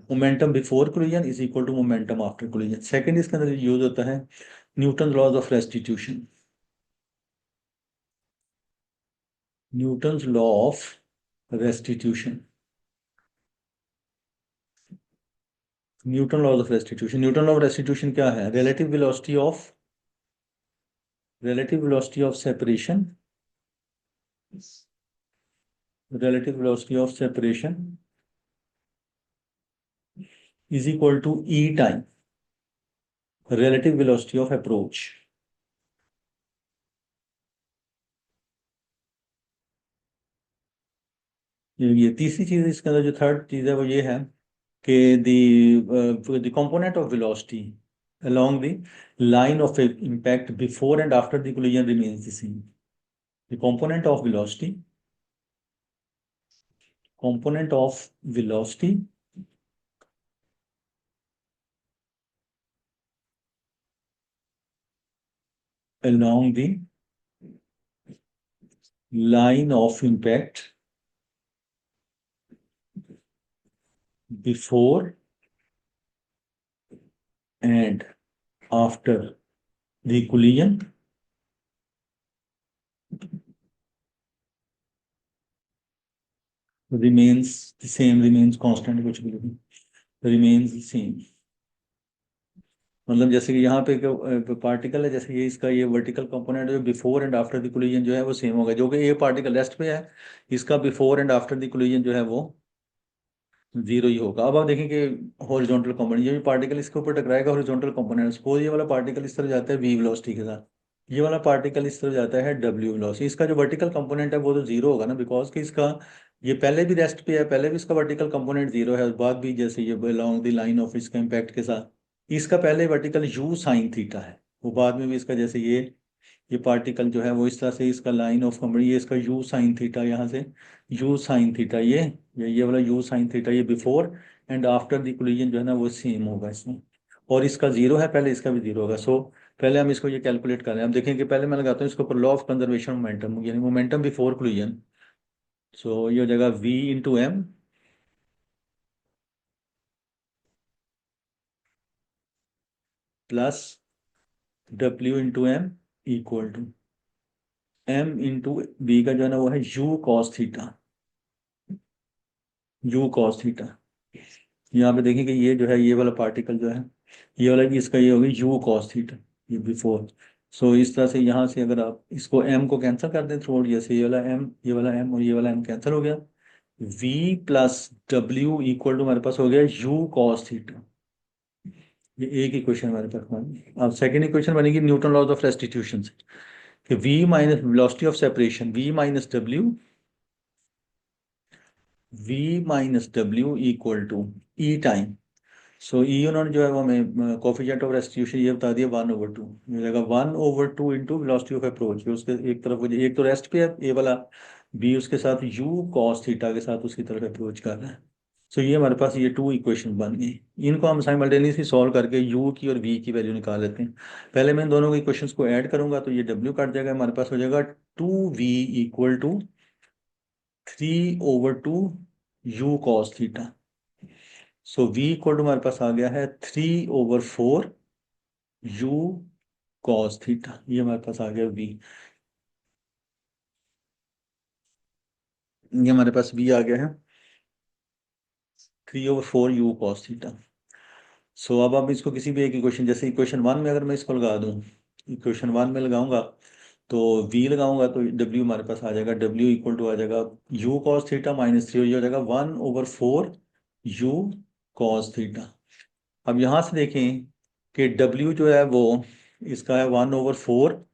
momentum before collision is equal to momentum after collision. Second इसके अंदर यूज होता है Newton laws of restitution, Newton's law of restitution, Newton laws of restitution. Newton law of restitution क्या है, relative velocity of separation, relative velocity of separation is equal to E time relative velocity of approach. ये तीसरी चीज इसके अंदर जो थर्ड चीज है वो ये है कि the component of velocity along the line of impact before and after the collision remains the same। The component of velocity along the line of impact before and after the collision remains the same, remains constant, कुछ भी नहीं, remains the same। मतलब जैसे कि यहाँ पे पार्टिकल है, जैसे ये इसका ये वर्टिकल कंपोनेंट जो before and after the collision जो है वो सेम होगा, जो कि ये पार्टिकल रेस्ट पे है, इसका before and after the collision जो है वो जीरो ही होगा। अब आप देखें कि हॉरिजॉन्टल कंपोनेंट, ये भी पार्टिकल इसके ऊपर टकराएगा, हॉरिजॉन्टल कंपोनेंट, सपोज ये वाला पार्टिकल इस तरह जाता है v वेलोसिटी के साथ, ये वाला पार्टिकल इस तरह जाता है w वेलोसिटी, इसका जो वर्टिकल कंपोनेंट है वो तो जीरो होगा ना, बिकॉज कि इसका ये पहले भी रेस्ट पे है, पहले भी इसका वर्टिकल कंपोनेंट जीरो है, उस बाद भी जैसे ये अलोंग द लाइन ऑफ इसका इम्पैक्ट के साथ इसका पहले वर्टिकल u साइन थीटा है, वो बाद में भी इसका जैसे ये पार्टिकल जो है वो इस तरह से इसका लाइन ऑफ कंपोनेंट, ये इसका u साइन थीटा, यहाँ से u साइन थीटा, ये वाला u साइन थीटा, ये before and after the collision जो है ना वो सेम होगा इसमें, और इसका जीरो है पहले, इसका भी जीरो होगा। सो पहले हम इसको ये कैलकुलेट कर रहे हैं। अब देखें कि पहले मैं लगाता हूँ इसके ऊपर लॉ ऑफ कंजर्वेशन मोमेंटम, यानी मोमेंटम बिफोर कोलिजन। सो ये हो जाएगा v into m plus w into m equal to m into B का जो है ना वो है u cos theta, u cos theta. यहाँ पे देखें कि ये जो है ये वाला पार्टिकल जो है ये वाला इसका ये होगी u कॉस थीटा, ये बिफोर। सो इस तरह से यहाँ से अगर आप इसको m को कैंसिल कर दें थ्रू, जैसे ये वाला m, ये वाला m और ये वाला m कैंसिल हो गया, v plus w equal to हमारे पास हो गया u कॉस थीटा। ये एक इक्वेशन हमारे पास बनी। अब सेकेंड इक्वेशन बनेगी न्यूटन लॉज ऑफ रेस्टिट्यूशन से, कि v minus velocity of separation, v minus w equal to E time. So E उन्होंने जो है वो हमें कोफिशिएंट ऑफ रेस्टिट्यूशन ये बता दिया 1/2, ये जगह 1/2 इंटू वेलोसिटी ऑफ अप्रोच, उसके एक तरफ एक तो रेस्ट पे है ये वाला, बी उसके साथ यू कॉस थीटा के साथ उसकी तरफ अप्रोच कर रहा है। सो ये हमारे पास ये टू इक्वेशन बन गई, इनको हम साइमल्टेनियसली सॉल्व करके यू की और वी की वैल्यू निकाल लेते हैं। पहले मैं इन दोनों के इक्वेशंस को ऐड करूंगा तो ये डब्ल्यू कट जाएगा, हमारे पास हो जाएगा 2v equal to 3/2 u cos theta. So v equal to हमारे पास आ गया है 3/4 यू कॉस थीटा, ये हमारे पास आ गया v, ये हमारे पास v आ गया है 3/4 यू कॉस थीटा। सो अब आप इसको किसी भी एक इक्वेशन, जैसे इक्वेशन वन में अगर मैं इसको लगा दूं, इक्वेशन वन में लगाऊंगा तो v लगाऊंगा तो w हमारे पास आ जाएगा, w इक्वल टू आ जाएगा यू कॉस थीटा माइनस 3, ये हो जाएगा 1/4 यू कॉस थीटा। अब यहाँ से देखें कि w जो है वो इसका है 1/4,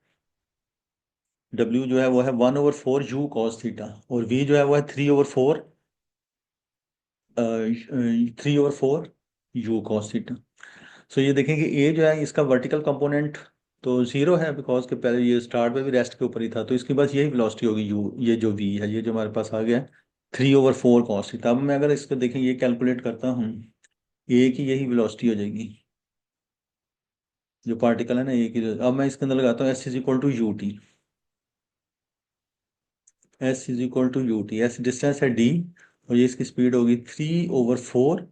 w जो है वो है 1/4 यू कॉस थीटा, और v जो है वो है 3/4 यू कॉस थीटा। सो ये देखें कि ए जो है इसका वर्टिकल कंपोनेंट तो जीरो है, बिकॉज के पहले ये स्टार्ट में भी रेस्ट के ऊपर ही था, तो इसकी बस यही वेलोसिटी होगी यू, ये जो वी है ये जो हमारे पास आ गया 3/4 कॉस थीटा। अब मैं अगर इसको देखें ये कैलकुलेट करता हूँ, ए की यही वेलोसिटी हो जाएगी, जो पार्टिकल है ना ए की, अब मैं इसके अंदर लगाता हूँ s is equal to u t, s is equal to u t, s distance है डी, और ये इसकी स्पीड होगी 3/4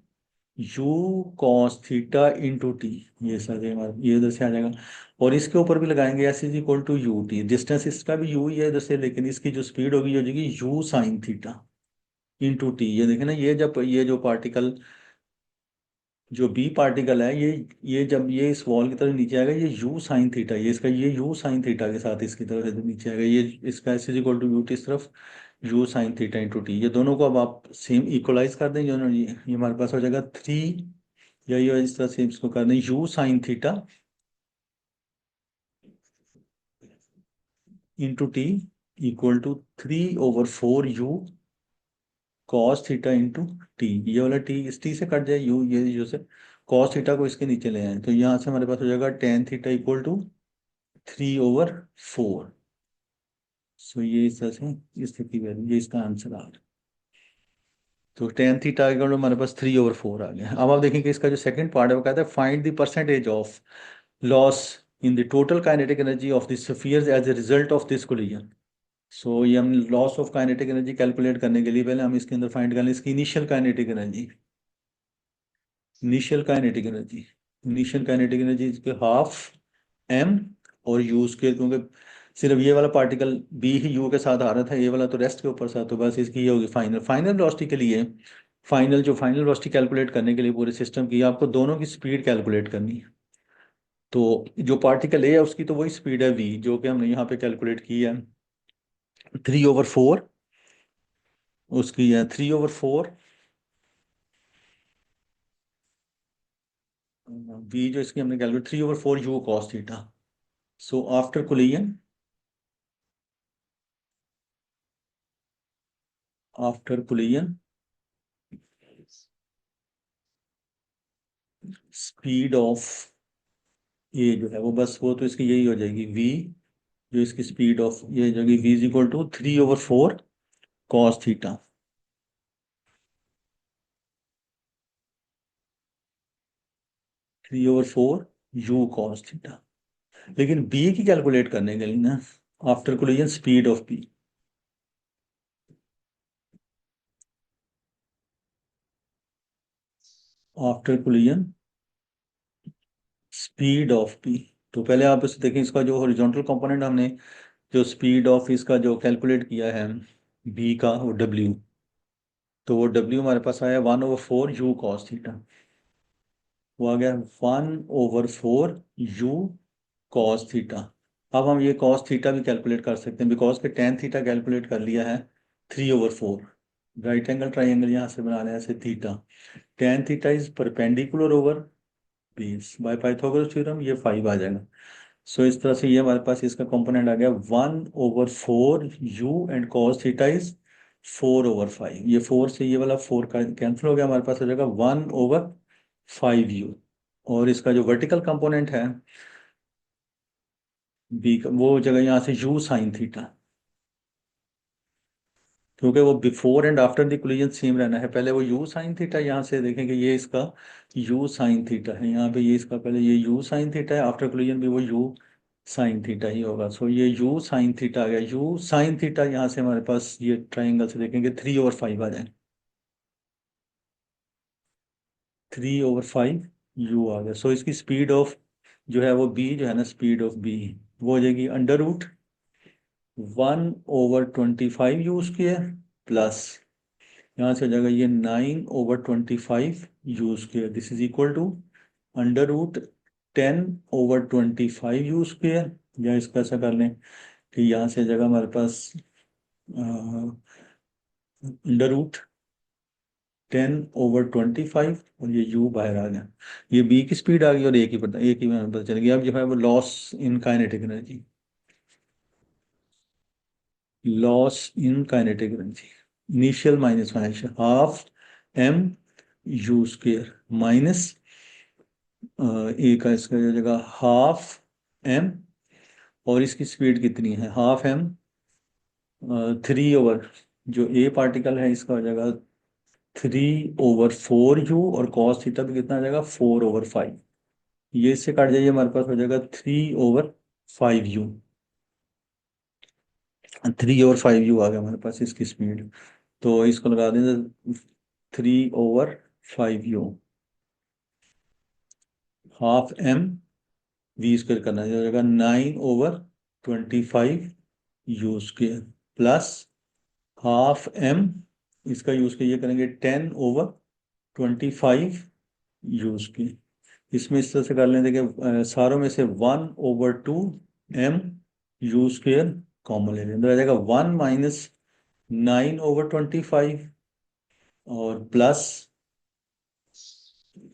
u cos theta into t, ये सर ये इधर से आ जाएगा, और इसके ऊपर भी लगाएंगे s is equal to u t, distance इसका भी यू ही है इधर से, लेकिन इसकी जो स्पीड होगी ये हो जाएगी you sine theta into t. ये देखें ना, ये जब ये जो पार्टिकल जो बी पार्टिकल है ये जब ये इस वॉल की तरफ नीचे आएगा, ये यू साइन थीटा, ये इसका ये यू साइन थीटा के साथ इसकी तरफ से नीचे आएगा, ये इसका s is equal to u t इस तरफ u sine theta into t, ये दोनों को अब आप सेम इक्वलाइज कर दें, जो ये हमारे पास हो जाएगा 3, या ये इस तरह से इसको कर दें u sine theta into t equal to 3/4 u cos theta into t, ये वाला टी इस टी से कट जाए, यू ये यू से कॉस थीटा को इसके नीचे ले आए, तो यहाँ से हमारे पास हो जाएगा टेन थीटा इक्वल टू 3/4। सो ये इस तरह से इस की वैल्यू, ये इसका आंसर आ गया। तो टेन थीटा इक्वल टू हमारे पास 3/4 आ गया। अब आप देखेंगे इसका जो सेकंड पार्ट है वो कहता है find the percentage of loss in the total kinetic energy of the spheres as a result of this collision. So ये हम loss of kinetic energy calculate करने के लिए पहले हम इसके अंदर फाइंड कर लें इसकी initial kinetic energy. Initial kinetic energy, initial kinetic energy इसके हाफ एम और यू स्क्वायर, क्योंकि सिर्फ ये वाला पार्टिकल बी ही यू के साथ आ रहा था, ये वाला तो रेस्ट के ऊपर था, तो बस इसकी ये होगी फाइनल। फाइनल वेलोसिटी के लिए फाइनल वेलोसिटी कैलकुलेट करने के लिए पूरे सिस्टम की आपको दोनों की स्पीड कैलकुलेट करनी है। तो जो पार्टिकल ए है उसकी तो वही स्पीड है वी, जो कि हमने यहाँ पे कैलकुलेट की है 3/4, उसकी है 3/4 वी, जो इसकी हमने calculate 3/4 u cos theta. So after collision speed of ये जो है वो बस वो तो इसकी यही हो जाएगी वी, जो इसकी स्पीड ऑफ ये हो जाएगी v is equal to 3/4 cos theta. 3/4 u cos theta. लेकिन बी की कैलकुलेट करने के लिए ना, after collision speed of B, after collision speed of B. तो पहले आप इसे देखें, इसका जो हॉरिजॉन्टल कंपोनेंट हमने जो स्पीड ऑफ इसका जो कैलकुलेट किया है बी का, वो डब्ल्यू, तो वो डब्ल्यू हमारे पास आया 1/4 यू कॉस थीटा। वो आ गया 1/4 यू कॉस थीटा। अब हम ये कॉस थीटा भी कैलकुलेट कर सकते हैं, बिकॉज के टेन थीटा कैलकुलेट कर लिया है 3/4। राइट एंगल ट्राइंगल यहाँ से बना रहे हैं ऐसे theta, tan theta is perpendicular over base, by Pythagoras theorem ये 5 आ जाएगा। सो इस तरह से ये हमारे पास इसका कंपोनेंट आ गया 1/4 you and cos theta is 4/5। ये 4 से ये वाला 4 का कैंसिल हो गया, हमारे पास हो जाएगा 1/5 यू। और इसका जो वर्टिकल कंपोनेंट है बी का, वो जगह यहाँ से यू साइन थीटा, क्योंकि वो before and after the collision same रहना है। पहले वो यू साइन थीटा, यहाँ से देखेंगे ये इसका यू साइन थीटा है, यहाँ पे ये इसका पहले ये यू साइन थीटा है, आफ्टर कोलिजन भी वो यू साइन थीटा ही होगा। सो ये यू साइन थीटा आ गया, यू साइन थीटा यहाँ से हमारे पास ये ट्राइंगल से देखेंगे 3/5 आ जाए, 3/5 यू आ गया। सो इसकी स्पीड ऑफ जो है वो बी जो है ना, स्पीड ऑफ बी वो हो जाएगी √1/25 यू स्क्वायर प्लस यहाँ से हो जाएगा ये 9/25 u square, this is equal to √10/25 u square. या इसका ऐसा कर लें कि यहाँ से जगह हमारे पास √10/25 और ये यू बाहर आ गया, ये बी की स्पीड आ गई और एक ही में पता चल गया। अब जो है वो loss in kinetic energy, loss in kinetic energy initial minus final half M U square minus A का इसका जो जगह हाफ एम, और इसकी स्पीड कितनी है हाफ एम 3 जो ए पार्टिकल है इसका हो जाएगा 3/4 यू, और कॉस थीटा भी कितना आ जाएगा 4/5। ये इससे काट जाइए, हमारे पास हो जाएगा 3/5 यू, 3/5 यू आ गया हमारे पास इसकी स्पीड। तो इसको लगा दें 3/5 u, half m v square करना है, हो जाएगा 9/25 u square plus half m, इसका यूज के ये करेंगे 10/25 यू स्क्वायर। इसमें इस तरह से कर लें, देखिए सारों में से 1/2 एम यू स्क्वायर कॉमन ले लें, तो आ जाएगा 1 - 9/25 और प्लस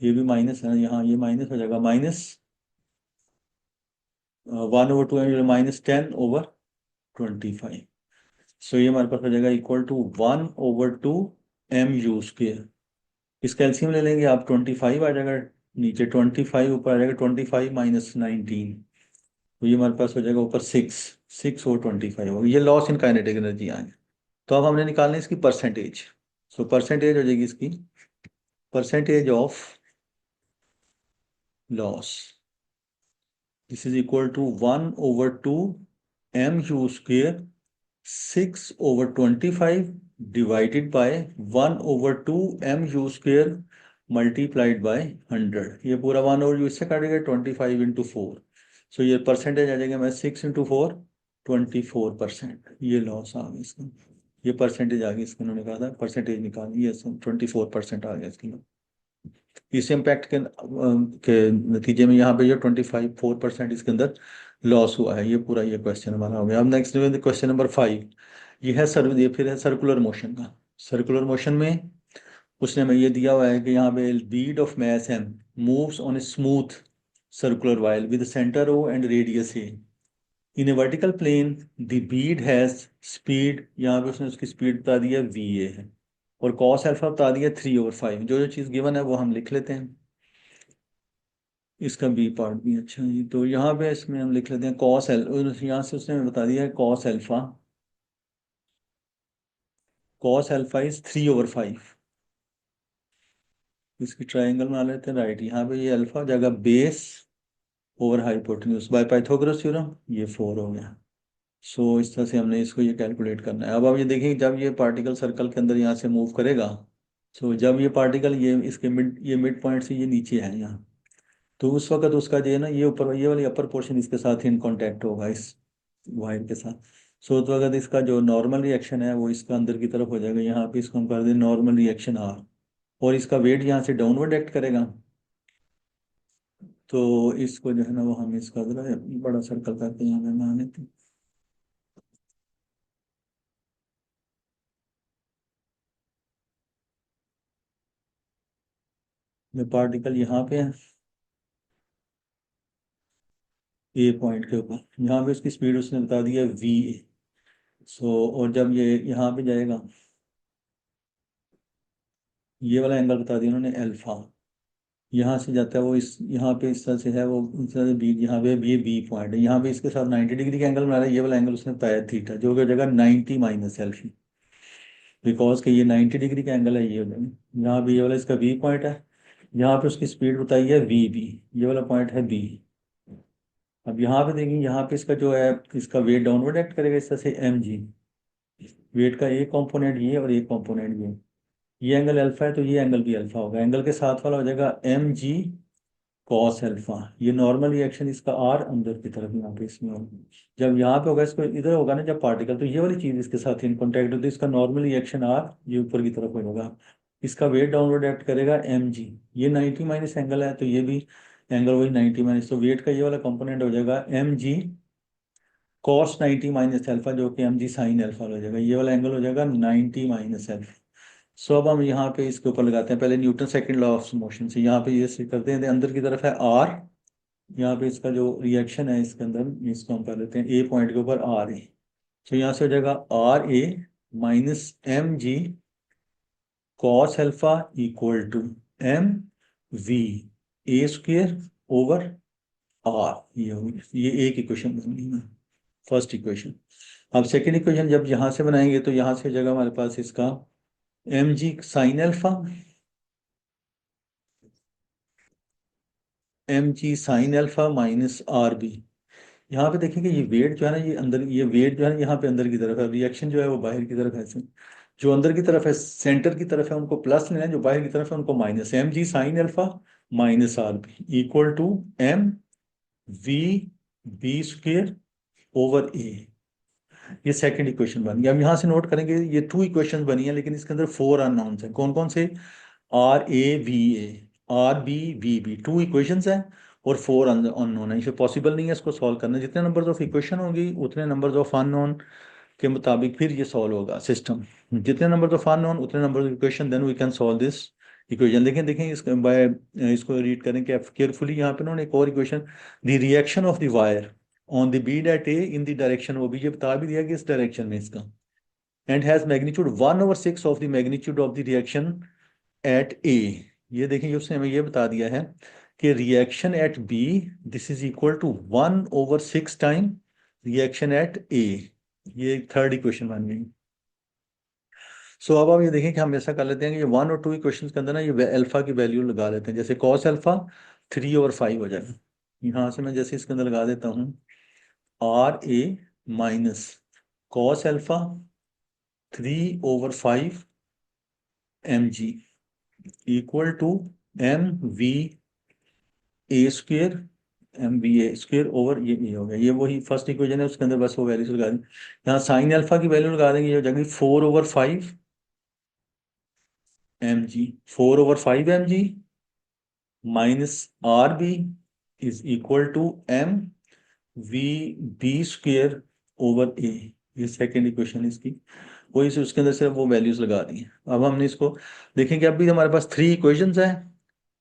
ये भी माइनस है ना, यहाँ ये माइनस हो जाएगा, -1/2 -10/25। सो ये हमारे पास हो जाएगा equal to 1/2 m u square. इसका एलसीएम ले लेंगे आप, 25 आ जाएगा, नीचे 25 ऊपर आ जाएगा 25 - 19, तो ये हमारे पास हो जाएगा ऊपर 6/25 होगा। ये लॉस इन काइनेटिक एनर्जी आ गया। तो अब हमने निकालना है इसकी परसेंटेज। सो परसेंटेज हो जाएगी इसकी percentage of loss this is equal to 1/2 mu square 6/25 divided by 1/2 mu square multiplied by 100। ये पूरा 1/2 इससे काटेगा 25 इंटू 4। सो ये परसेंटेज आ जाएगा मैं 6 इंटू 4 24%। ये लॉस आ गया इसका, ये परसेंटेज आ गई इसका, उन्होंने कहा था परसेंटेज निकालनी है, 24% आ गया इसकी। इस इम्पैक्ट के नतीजे में यहाँ पे जो 4% इसके अंदर लॉस हुआ है। ये पूरा ये क्वेश्चन हमारा हो गया। अब नेक्स्ट क्वेश्चन नंबर 5। ये है ये फिर है सर्कुलर मोशन का। सर्कुलर मोशन में उसने हमें ये दिया हुआ है कि यहाँ पे bead of mass m moves on a smooth circular wire with centre O and radius a in a vertical plane. The bead has speed, यहाँ पे उसने उसकी स्पीड बता दिया वी ए है, और कॉस अल्फा बता दिया 3/5। जो जो चीज़ गिवन है वो हम लिख लेते हैं। इसका बी पार्ट भी अच्छा है। तो यहाँ पे इसमें हम लिख लेते हैं कॉस एल, यहाँ से उसने हमें बता दिया है cos alpha, cos alpha is 3/5। इसकी ट्राइंगल बना लेते हैं राइट। यहाँ पे ये अल्फा जगह base over hypotenuse by Pythagoras theorem, ये 4 हो गया। सो इस तरह से हमने इसको ये कैलकुलेट करना है। अब आप ये देखिए जब ये पार्टिकल सर्कल के अंदर यहाँ से मूव करेगा, सो जब ये पार्टिकल ये इसके मिड पॉइंट से ये नीचे है यहाँ, तो उस वक्त उसका जो है ना ये ऊपर ये वाली अपर पोर्शन इसके साथ इन कांटेक्ट होगा इस वायर के साथ। सो तो अगर इसका जो नॉर्मल रिएक्शन है वो इसका अंदर की तरफ हो जाएगा। यहाँ पे इसको हम कर दें नॉर्मल रिएक्शन आर, और इसका वेट यहाँ से डाउनवर्ड एक्ट करेगा। तो इसको जो है ना वो हम इसका जरा बड़ा सर्कल करके यहाँ पे बना लेते हैं। ये पार्टिकल यहाँ पे है ए पॉइंट के ऊपर, यहाँ पे इसकी स्पीड उसने बता दिया वी ए। सो और जब ये यहाँ पे जाएगा, ये वाला एंगल बता दिया उन्होंने अल्फा, यहाँ से जाता है वो इस यहाँ पे इस तरह से है वो इस तरह से बी, यहाँ पे ये बी पॉइंट है, यहाँ पे इसके साथ 90 डिग्री का एंगल बना रहा है। ये वाला एंगल उसने बताया थीटा, जो कि हो जाएगा 90 माइनस एल्फी, बिकॉज के ये 90 डिग्री का एंगल है। ये हो जाएगा यहाँ भी, ये वाला इसका बी पॉइंट है, यहाँ पे उसकी स्पीड बताई है वी बी, ये वाला पॉइंट है बी। अब यहाँ पे देखिए, यहाँ पे इसका जो है इसका वेट डाउनवर्ड एक्ट करेगा इस तरह से एम जी। वेट का एक कंपोनेंट ये और एक कंपोनेंट ये एंगल अल्फा है तो ये एंगल भी अल्फा होगा। एंगल के साथ वाला हो जाएगा एम जी कॉस अल्फा। ये नॉर्मल रिएक्शन इसका आर अंदर की तरफ यहाँ पे इसमें होगा। जब यहाँ पे होगा इसको इधर होगा ना जब पार्टिकल, तो ये वाली चीज इसके साथ इन कॉन्टेक्ट होती है, इसका नॉर्मल रिएक्शन आर ये ऊपर की तरफ होगा। इसका वेट डाउनवर्ड एक्ट करेगा एम जी। ये 90 माइनस एंगल है तो ये भी एंगल वही 90 माइनस, तो वेट का ये वाला कंपोनेंट हो जाएगा M g cos 90 minus alpha, जो कि एम जी साइन अल्फा हो जाएगा। ये वाला एंगल हो जाएगा 90 माइनस अल्फा। सो अब हम यहाँ पे इसके ऊपर लगाते हैं पहले Newton second law of motion से। यहाँ पे ये से करते हैं अंदर की तरफ है आर, यहाँ पे इसका जो रिएक्शन है इसके अंदर इसको हम कर लेते हैं ए पॉइंट के ऊपर आर ए। तो यहाँ से हो जाएगा R A minus M g cos alpha equal to M v A square over r. ये होगी, ये एक इक्वेशन बन गई ना, फर्स्ट इक्वेशन। अब सेकेंड इक्वेशन जब यहाँ से बनाएंगे तो यहाँ से हो जाएगा हमारे पास इसका एम जी साइन अल्फा, एम जी sine alpha minus R B. यहाँ पे देखेंगे ये वेट जो है ना ये अंदर, ये वेट जो है ना यहाँ पे अंदर की तरफ है, रिएक्शन जो है वो बाहर की तरफ है। जो अंदर की तरफ है सेंटर की तरफ है उनको प्लस लेना है, जो बाहर की तरफ है उनको minus. M G sine alpha minus R B equal to M V B square over A. ये सेकंड इक्वेशन बन गया। अब यहाँ से नोट करेंगे ये 2 इक्वेशन बनी है, लेकिन इसके अंदर 4 अननोन्स हैं। कौन कौन से? R A v A, R B v B, 2 equations हैं और 4 अननोन है। इसे पॉसिबल नहीं है इसको सॉल्व करना। जितने नंबर्स ऑफ इक्वेशन होंगी उतने नंबर्स ऑफ अननोन के मुताबिक फिर ये सॉल्व होगा सिस्टम। जितने नंबर्स ऑफ अननोन उतने number of equation, then we can solve this equation. देखें देखें इसको बाय, इसको रीड करें केयरफुली। यहाँ पे उन्होंने एक और equation, the reaction of the wire on the bead at A in the direction, वो भी ये बता भी दिया कि इस डायरेक्शन में इसका, and has magnitude 1/6 of the magnitude of the reaction at A. ये देखिए उसने हमें ये बता दिया है कि reaction at B this is equal to 1/6 time reaction at A. ये थर्ड इक्वेशन बन गई। सो अब आप ये देखें कि हम ऐसा कर लेते हैं कि ये 1 और 2 इक्वेशन के अंदर ना ये अल्फा की वैल्यू लगा लेते हैं। जैसे कॉस अल्फा 3/5 हो जाएगा, यहाँ से मैं जैसे इसके अंदर लगा देता हूँ RA minus cos alpha 3/5 mg equal to MVA over ये हो गया। ये वही फर्स्ट इक्वेशन है, उसके अंदर बस वो वैल्यूज लगा दी। यहाँ साइन अल्फा की वैल्यू लगा देंगे, ये हो जाएगी 4/5 mg 4/5 mg minus RB is equal to MVB² over A। ये सेकेंड इक्वेशन इसकी वही से, उसके अंदर सिर्फ वो वैल्यूज लगा दी हैं। अब हमने इसको देखेंगे, अभी हमारे पास 3 इक्वेशंस हैं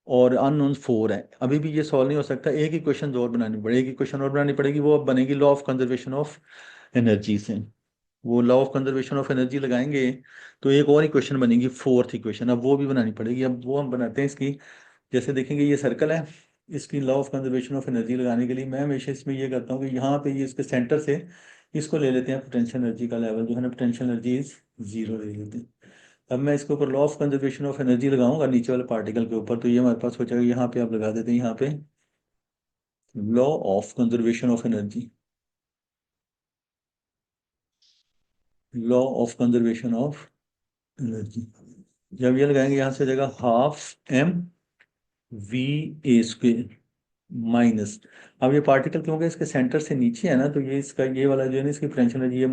और अननोन 4 है। अभी भी ये सॉल्व नहीं हो सकता, एक इक्वेशन और बनानी पड़ेगी, एक इक्वेशन और बनानी पड़ेगी। वो अब बनेगी law of conservation of energy से। वो law of conservation of energy लगाएंगे तो एक और इक्वेशन बनेगी, फोर्थ इक्वेशन। अब वो भी बनानी पड़ेगी। अब वो हम बनाते हैं इसकी। जैसे देखेंगे ये सर्कल है, इसकी law of conservation of energy लगाने के लिए मैं हमेशा इसमें ये करता हूँ कि यहाँ पे ये इसके सेंटर से इसको ले लेते हैं, पोटेंशियल एनर्जी का लेवल जो है ना, पोटेंशियल एनर्जी इज 0 ले लेते हैं। अब मैं इसके ऊपर law of conservation of energy लगाऊंगा नीचे वाले पार्टिकल के ऊपर, तो ये हमारे पास हो जाएगा, यहाँ पे आप लगा देते हैं, यहाँ पे law of conservation of energy, law of conservation of energy. जब ये लगाएंगे यहाँ से हो जाएगा 12 MVA² माइनस, अब ये पार्टिकल क्योंकि इसके सेंटर से नीचे है ना, तो ये इसका ये वाला जो है ना, इसकी पोटेंशियल एनर्जी है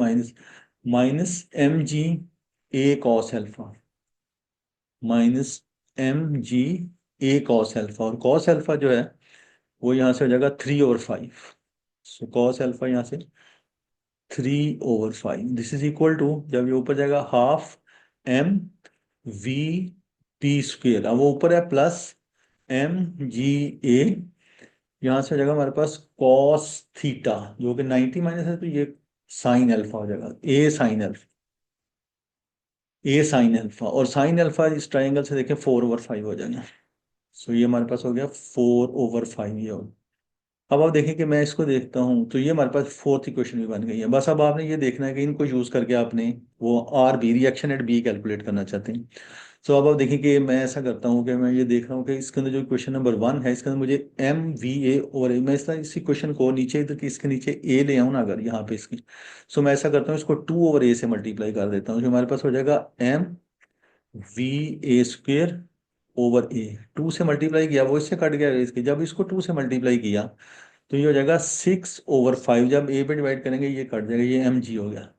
minus -mg A cos alpha, -mg A cos alpha. और कॉस अल्फा जो है वो यहाँ से हो जाएगा 3/5। सो कॉस अल्फा यहाँ से 3/5, दिस इज इक्वल टू, जब ये ऊपर जाएगा 12 MVP²। अब वो ऊपर है प्लस MGA, यहाँ से हो जाएगा हमारे पास कॉस थीटा जो कि 90 माइनस है, तो ये साइन अल्फा हो जाएगा, ए साइन अल्फा। और साइन अल्फा इस ट्राइंगल से देखें 4/5 हो जाएगा। सो ये हमारे पास हो गया 4/5 ये हो। अब आप देखें कि मैं इसको देखता हूँ तो ये हमारे पास फोर्थ इक्वेशन भी बन गई है। बस अब आपने ये देखना है कि इनको यूज करके आपने वो RB reaction at B calculate करना चाहते हैं। सो अब आप देखिए कि मैं ऐसा करता हूँ कि मैं ये देख रहा हूँ कि इसके अंदर जो क्वेश्चन नंबर 1 है, इसके अंदर मुझे MVA मैं इसी क्वेश्चन को नीचे इधर की इसके नीचे A ले आऊँ ना, अगर यहाँ पे इसकी, सो मैं ऐसा करता हूँ, इसको 2/A से मल्टीप्लाई कर देता हूँ, जो हमारे पास हो जाएगा MVA²/A। 2 से मल्टीप्लाई किया वो इससे कट गया इसके, जब इसको 2 से मल्टीप्लाई किया तो ये हो जाएगा 6/5। जब A पे डिवाइड करेंगे ये कट जाएगा, ये MG हो गया।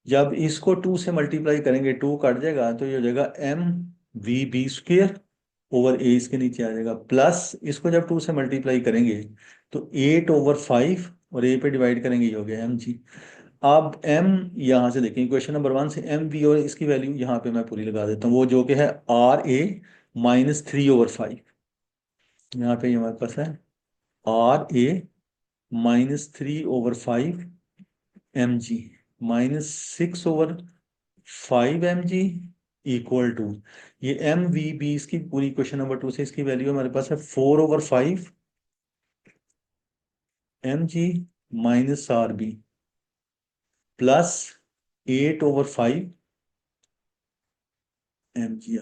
जब इसको 2 से मल्टीप्लाई करेंगे 2 कट जाएगा, तो ये हो जाएगा MVB²/A, इसके नीचे आ जाएगा। प्लस इसको जब 2 से मल्टीप्लाई करेंगे तो 8/5 और A पे डिवाइड करेंगे, ये हो गया MG। अब M यहाँ से देखें, क्वेश्चन नंबर 1 से MV और इसकी वैल्यू यहाँ पे मैं पूरी लगा देता हूँ, वो जो कि है RA -3/5। यहाँ पे हमारे पास है RA -3/5 mg -6/5 mg equal to, ये MVB इसकी पूरी क्वेश्चन नंबर 2 से इसकी वैल्यू हमारे पास है 4/5 mg -RB प्लस 8/5 mg।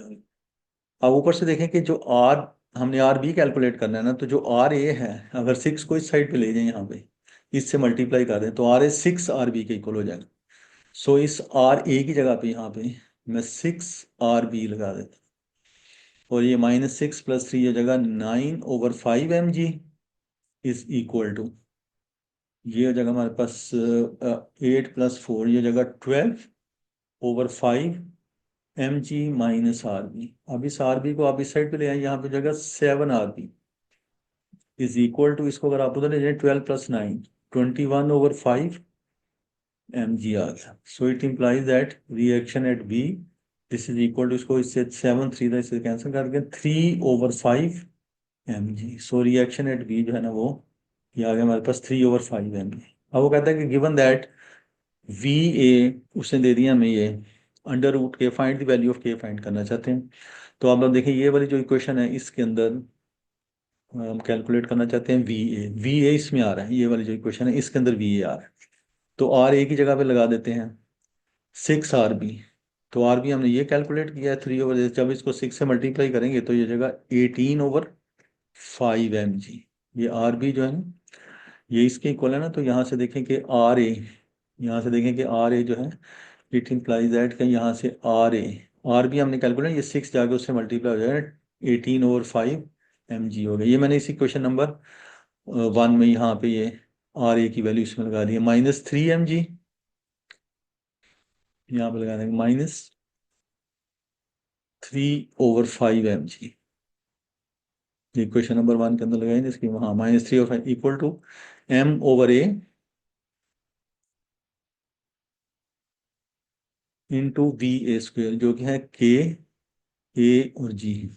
अब ऊपर से देखें कि जो R, हमने RB कैलकुलेट करना है ना, तो जो RA है, अगर 6 को इस साइड पे ले जाएं, यहाँ पे इससे मल्टीप्लाई कर दें, तो RA 6RB के इक्वल हो जाएगा। सो इस RA की जगह पे यहाँ पे मैं 6RB लगा देता हूँ, और ये -6 + 3 हो जाएगा 9/5 mg इज इक्वल टू, ये हो जाएगा हमारे पास 8 + 4, ये हो जाएगा 12/5 mg -RB। अब इस RB को आप इस साइड पे ले आए, यहाँ पे हो जाएगा 7RB इज इक्वल टू, इसको अगर आप उधर ले जाए 12 + 9 21/5 mg आ गया। So it implies that reaction at B, this is equal to, इसको इससे 7 3 इसे कैंसिल करके 3/5 mg। So reaction at B जो है ना, वो ये आ गया हमारे पास 3/5 mg। अब वो कहता है कि गिवन दैट वी ए, उसने दे दिया हमें ये √K, find the value of K find करना चाहते हैं। तो आप लोग देखिए, ये वाली जो इक्वेशन है इसके अंदर हम कैलकुलेट करना चाहते हैं वी ए इसमें आ रहा है, ये वाली जो इक्वेशन है इसके अंदर वी ए आ रहा है। तो RA की जगह पे लगा देते हैं 6RB। तो RB हमने ये कैलकुलेट किया है 3/, जब इसको 6 से मल्टीप्लाई करेंगे तो ये जगह 18/5 mg। ये आर बी जो है ना ये इसके इक्वल है ना, तो यहाँ से देखें कि आर ए, यहाँ से देखें कि आर ए जो है इट इम्प्लाइज दैट कि यहाँ से आर ए, आर बी हमने कैलकुलेट, ये 6 जाके उससे मल्टीप्लाई हो जाएगा, 18/5 mg हो गया। ये मैंने इसी क्वेश्चन नंबर 1 में यहाँ पे ये आर ए की वैल्यू इसमें लगा दी है -3 mg, यहाँ पे लगा देंगे -3/5 mg। ये क्वेश्चन नंबर 1 के अंदर लगाएंगे इसकी, हाँ -3/5 equal to m/a into VA² जो कि है K, A और G।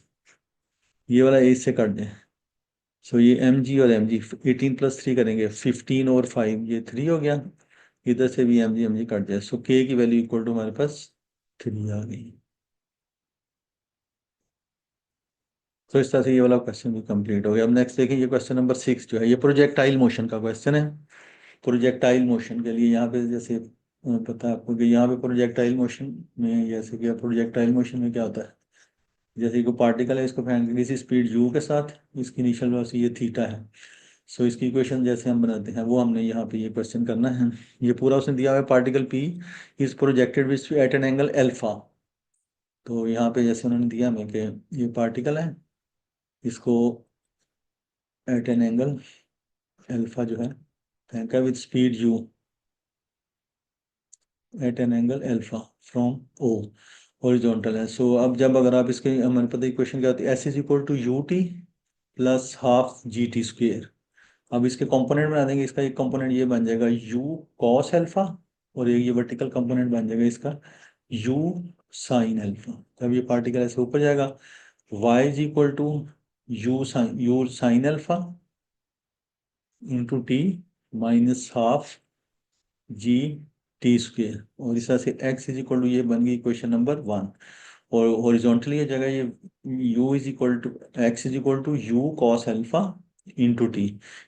ये वाला A से कट जाए, सो ये mg और mg, 18+3 करेंगे 15/5, ये 3 हो गया। इधर से भी mg कट जाए, सो K की वैल्यू इक्वल टू हमारे पास 3 आ गई। तो इस तरह से ये वाला क्वेश्चन भी कंप्लीट हो गया। अब नेक्स्ट देखिए, ये क्वेश्चन नंबर 6 जो है ये प्रोजेक्टाइल मोशन का क्वेश्चन है। प्रोजेक्टाइल मोशन के लिए यहाँ पे जैसे पता है आपको कि यहाँ पे प्रोजेक्टाइल मोशन में, जैसे कि प्रोजेक्टाइल मोशन में क्या होता है, जैसे कोई पार्टिकल है, इसको फेंक किसी स्पीड u के साथ, इसकी इनिशियल वेलोसिटी ये थीटा है। सो इसकी इक्वेशन जैसे हम बनाते हैं वो हमने यहाँ पे ये क्वेश्चन करना है। ये पूरा उसने दिया हुआ है, particle p is projected with at an angle alpha. तो यहाँ पे जैसे उन्होंने दिया हमें कि ये पार्टिकल है, इसको एट एन एंगल अल्फा जो है फेंका with speed u at an angle alpha from O, horizontal है। सो अब जब अगर आप इसके, हमारे पता इक्वेशन क्या होती है, s is equal to u t plus half g t square. अब इसके कंपोनेंट बना देंगे, इसका एक कंपोनेंट ये बन जाएगा u कॉस अल्फा, और ये वर्टिकल कंपोनेंट बन जाएगा इसका u साइन अल्फा। जब ये पार्टिकल ऐसे ऊपर जाएगा, y is equal to u sine alpha into t minus half g t square, और इस तरह से x इज इक्वल टू, ये बन गई क्वेश्चन नंबर 1। और हॉरिजॉन्टली ये जगह ये u is equal to x is equal to u cos alpha into t.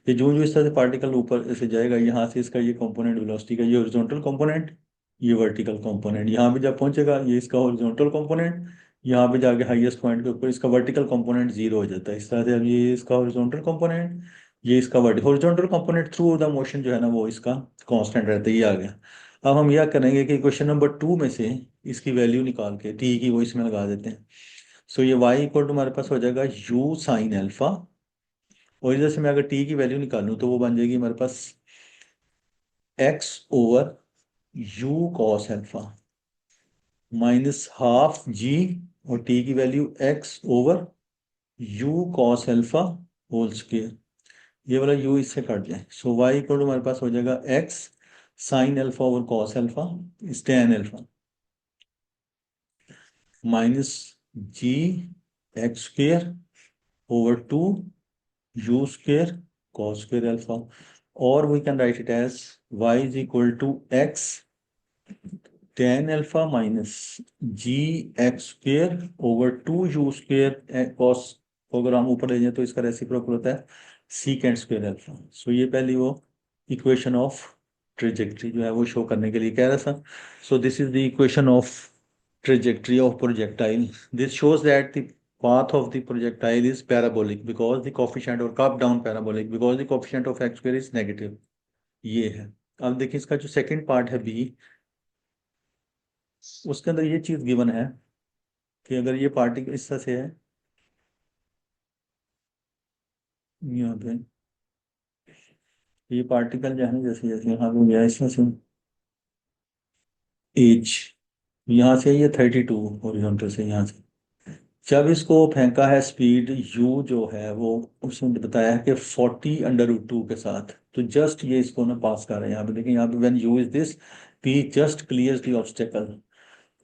ये जो जो इस तरह से पार्टिकल ऊपर से जाएगा, यहाँ से इसका ये कंपोनेंट वेलोसिटी का, ये हॉरिजॉन्टल कंपोनेंट, ये वर्टिकल कंपोनेंट, यहाँ पे जब पहुंचेगा ये इसका हॉरिजॉन्टल कंपोनेंट, यहाँ पे जाके हाईएस्ट पॉइंट के ऊपर इसका वर्टिकल कंपोनेंट 0 हो जाता है। इस तरह से अब ये इसका हॉरिजॉन्टल कंपोनेंट, ये इसका horizontal component through the motion जो है ना वो इसका कांस्टेंट रहता है, ये आ गया। अब हम यह करेंगे कि क्वेश्चन नंबर 2 में से इसकी वैल्यू निकाल के टी की वो इसमें लगा देते हैं। सो ये y इक्वल टू हमारे पास हो जाएगा u साइन अल्फा, और इधर से मैं अगर टी की वैल्यू निकालूं तो वो बन जाएगी हमारे पास x/u cos alpha minus half G, और टी की value x/u cos alpha whole square. ये वाला u इससे कट जाए, सो y इक्वल टू हमारे पास हो जाएगा x sine alpha over cos alpha is tan alpha minus ji x square over 2 U square cos square alpha, और we can write it as y is equal to x tan alpha minus ji x square over 2 U square cos, अगर हम ऊपर ले जाए तो इसका रेसिप्रोकल होता है सीकेंड स्क्वेयर अल्फा। सो ये पहली वो इक्वेशन ऑफ ट्रेजेक्ट्री जो है वो शो करने के लिए कह रहा था। So this is the equation of trajectory of projectile. This shows that the path of the projectile is parabolic because the coefficient, or curve down parabolic because the coefficient of x square is negative। ये है। अब देखिए इसका जो सेकंड पार्ट है बी, उसके अंदर ये चीज गिवन है कि अगर ये पार्टिकल इस तरह से है, यहाँ पे ये पार्टिकल जो है ना, जैसे जैसे यहाँ पे गया इस तरह से एच, यहाँ से ये 32 हॉरिजॉन्टल से यहाँ से, जब इसको फेंका है स्पीड u जो है वो उसने बताया है कि 40√2 के साथ, तो जस्ट ये इसको ना पास कर रहे हैं। यहाँ पे देखिए, यहाँ पे when u is this p just clears the obstacle.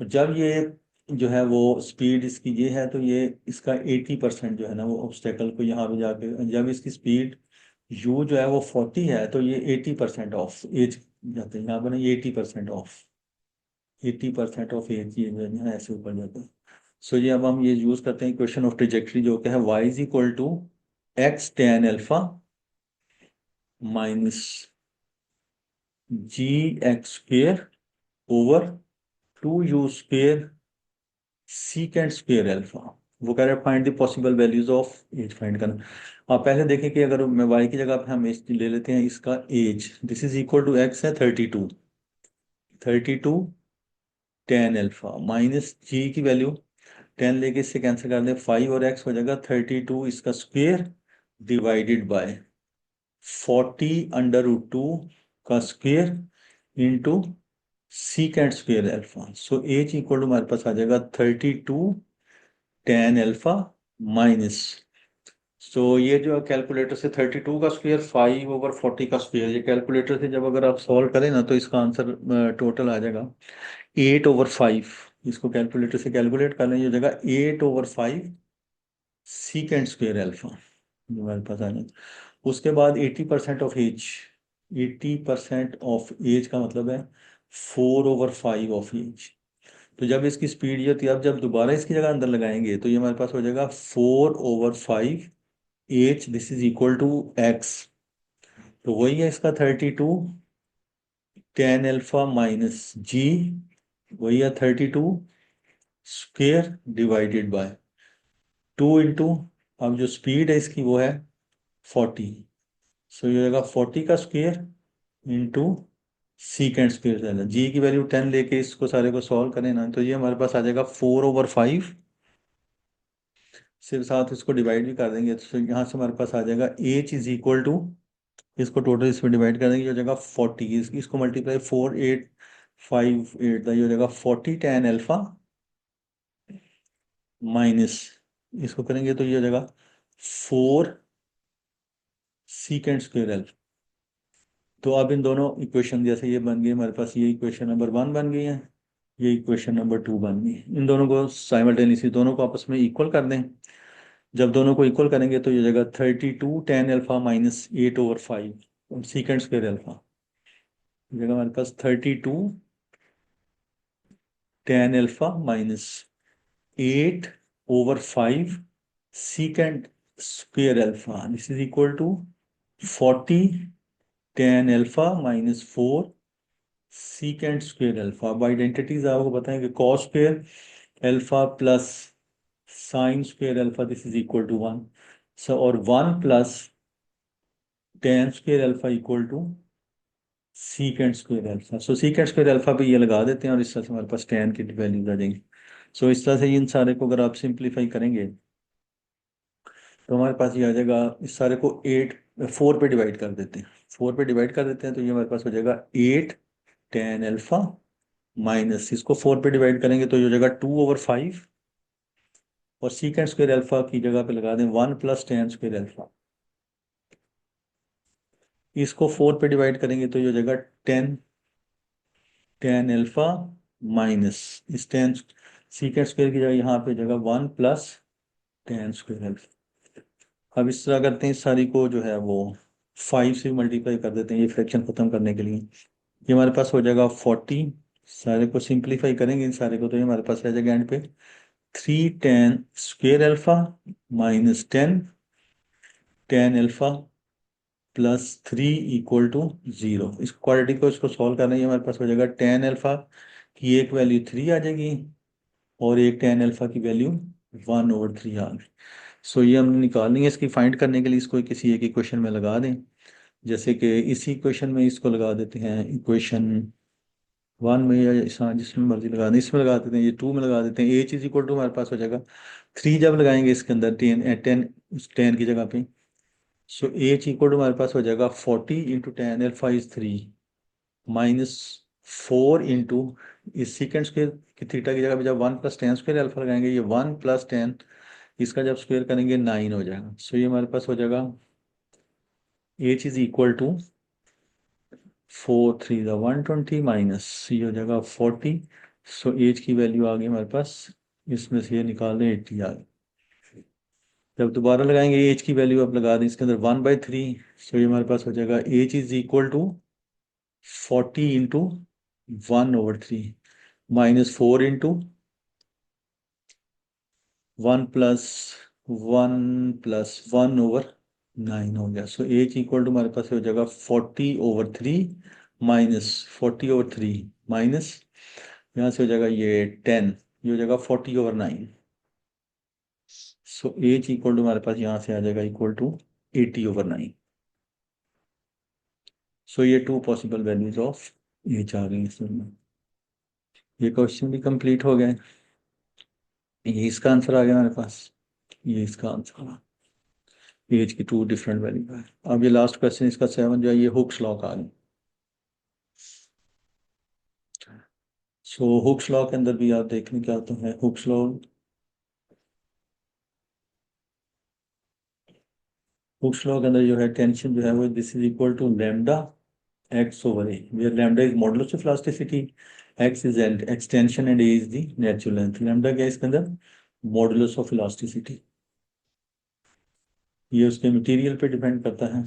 तो जब ये जो है वो स्पीड इसकी ये है, तो ये इसका 80% जो है ना वो ऑब्स्टेकल को यहाँ पे जाके, जब इसकी स्पीड u जो है वो 40 है तो ये 80% ऑफ एज जाते हैं, यहाँ पे ना ये 80% ऑफ, 80% ऑफ एज ये जो है ऐसे ऊपर जाता है। सो ये अब हम ये यूज करते हैं इक्वेशन ऑफ ट्रेजेक्ट्री जो क्या है y is equal to x tan alpha minus ji x square over 2u square secant square alpha. वो कह रहे हैं find the possible values of h find करना। आप पहले देखें कि अगर मैं y की जगह पे हम एज ले लेते हैं, इसका h this is equal to x है 32, 32 टेन एल्फा माइनस जी की वैल्यू 10 लेके इससे कैंसिल कर दें, 5 और x हो जाएगा 32 इसका स्क्वेयर डिवाइडेड बाय 40√2 का square into secant square alpha. So h equal to हमारे पास आ जाएगा 32 टेन एल्फा माइनस, सो ये जो कैलकुलेटर से 32 का स्क्वायर 5/40 का स्क्वायर, ये कैलकुलेटर से जब अगर आप सॉल्व करें ना तो इसका आंसर टोटल आ जाएगा 8/5। इसको कैलकुलेटर से कैलकुलेट कर लें, ये हो जाएगा 8/5 सीकेंड स्क्वायर एल्फा जो हमारे पास आ जाएगा। उसके बाद 80% ऑफ एज, 80% ऑफ एज का मतलब है 4/5 ऑफ एज। तो जब इसकी स्पीड ये होती है, अब जब दोबारा इसकी जगह अंदर लगाएंगे तो ये हमारे पास हो जाएगा 4/5 h, this is equal to x. तो वही है इसका 32 टेन एल्फा माइनस जी, वही है 32 स्क्वेयर डिवाइडेड बाय 2 इंटू, अब जो स्पीड है इसकी वो है 40, सो ये होगा 40 का स्क्वेयर इंटू सीकेंड स्क्वेयर। जी की वैल्यू 10 लेके इसको सारे को सॉल्व करें ना तो ये हमारे पास आ जाएगा 4/5, सिर्फ साथ इसको डिवाइड भी कर देंगे तो यहाँ से हमारे पास आ जाएगा एच इज इक्वल टू, इसको टोटल इसमें डिवाइड कर देंगे, ये हो जाएगा 40, इसको मल्टीप्लाई 4858, ये हो जाएगा 40 टेन एल्फा माइनस, इसको करेंगे तो ये हो जाएगा 4 सीकेंड स्क्वेयर एल्फा। तो अब इन दोनों इक्वेशन जैसे ये बन गई हमारे पास, ये इक्वेशन नंबर 1 बन गई है, ये इक्वेशन नंबर 2 बन गई है। इन दोनों को साइमल्टेनियसली दोनों को आपस में इक्वल कर दें। जब दोनों को इक्वल करेंगे तो ये हो जाएगा 32 tan alpha minus 8/5 secant square alpha, जगह हमारे पास 32 tan alpha minus 8/5 secant square alpha, this is equal to 40 tan alpha minus 4 secant square alpha। अब आइडेंटिटीज आपको बताएंगे, cos square alpha plus sin square alpha, this is equal to 1, so और 1 plus tan square alpha equal to secant square alpha। So secant square alpha पे ये लगा देते हैं और इस तरह से हमारे पास tan की वैल्यूज आ जाएंगी। सो इस तरह से इन सारे को अगर आप सिंप्लीफाई करेंगे तो हमारे पास ये आ जाएगा, इस सारे को 4 पे डिवाइड कर देते हैं, 4 पे डिवाइड कर देते हैं तो ये हमारे पास हो जाएगा 8 टेन एल्फा माइनस, इसको 4 पे डिवाइड करेंगे तो ये हो जाएगा 2/5, और सीकेंड स्क्वायर एल्फा की जगह पे लगा दें 1 प्लस टेन स्क्वायर एल्फा, इसको 4 पे डिवाइड करेंगे तो ये हो जाएगा 10 टेन एल्फा माइनस, इस टेन सीकेंड स्क्वायर की जगह यहाँ पे जगह 1 प्लस टेन स्क्वायर एल्फा। अब इस तरह करते हैं, इस सारी को जो है वो 5 से मल्टीप्लाई कर देते हैं ये फ्रैक्शन खत्म करने के लिए। ये हमारे पास हो जाएगा 40, सारे को सिंप्लीफाई करेंगे इन सारे को तो ये हमारे पास रह जाएगा एंड पे 3 tan square alpha minus 10 tan alpha plus 3 equal to 0। इस क्वाड्रेटिक को इसको सॉल्व करना है, हमारे पास हो जाएगा टेन एल्फा की एक वैल्यू 3 आ जाएगी और एक टेन एल्फा की वैल्यू 1/3 आ गई। सो ये हमने निकालनी है, इसकी फाइंड करने के लिए इसको किसी एक इक्वेशन में लगा दें, जैसे कि इसी इक्वेशन में इसको लगा देते हैं, इक्वेशन 1 में या जिसमें मर्जी लगा दें, इसमें लगा देते हैं, ये 2 में लगा देते हैं। एच इज इक्वल टू हमारे पास हो जाएगा 3, जब लगाएंगे इसके अंदर 10 की जगह पे, सो एच इक्वल टू हमारे पास हो जाएगा 40 into tan alpha is 3 minus 4 into इस सीकेंड स्क्वेयर की थीटा की जगह पे जब 1 प्लस टेन स्क्वेयर एल्फा लगाएंगे, ये 1 प्लस टेन इसका जब स्क्वेयर करेंगे 9 हो जाएगा। सो ये हमारे पास हो जाएगा h is equal to 4 3 120 minus ये हो जाएगा 40। सो एज की वैल्यू आ गई हमारे पास, इसमें से ये निकाल दें 80 आ गई। जब दोबारा लगाएंगे एज की वैल्यू आप लगा दें इसके अंदर 1/3, सो ये हमारे पास हो जाएगा h is equal to 40 into 1/3 minus 4 into 1 plus 1 हो गया। सो एज इक्वल टू हमारे पास हो जाएगा 40/3 माइनस 40/3 माइनस यहाँ से हो जाएगा ये 10, ये हो जाएगा 40/9। सो एज इक्वल टू हमारे पास यहाँ से आ जाएगा इक्वल टू 80/9। सो ये 2 पॉसिबल वैल्यूज ऑफ एज आ गई इसमें। ये क्वेश्चन भी कंप्लीट हो गया। ये इसका आंसर आ गया मेरे पास। ये इसका आंसर आ, एज की 2 डिफरेंट वैल्यू है। अब ये लास्ट क्वेश्चन इसका 7 जो है ये हुक्स लॉ का आ गया। सो हुक्स लॉ के अंदर भी आप देखने क्या होता है। हुक्स लॉ के अंदर जो है टेंशन जो है वो this is equal to lambda x/a, where lambda is modulus of elasticity, x is an extension and a is the natural length। lambda क्या है इसके अंदर? modulus of elasticity। ये उसके मटेरियल पे डिपेंड करता है।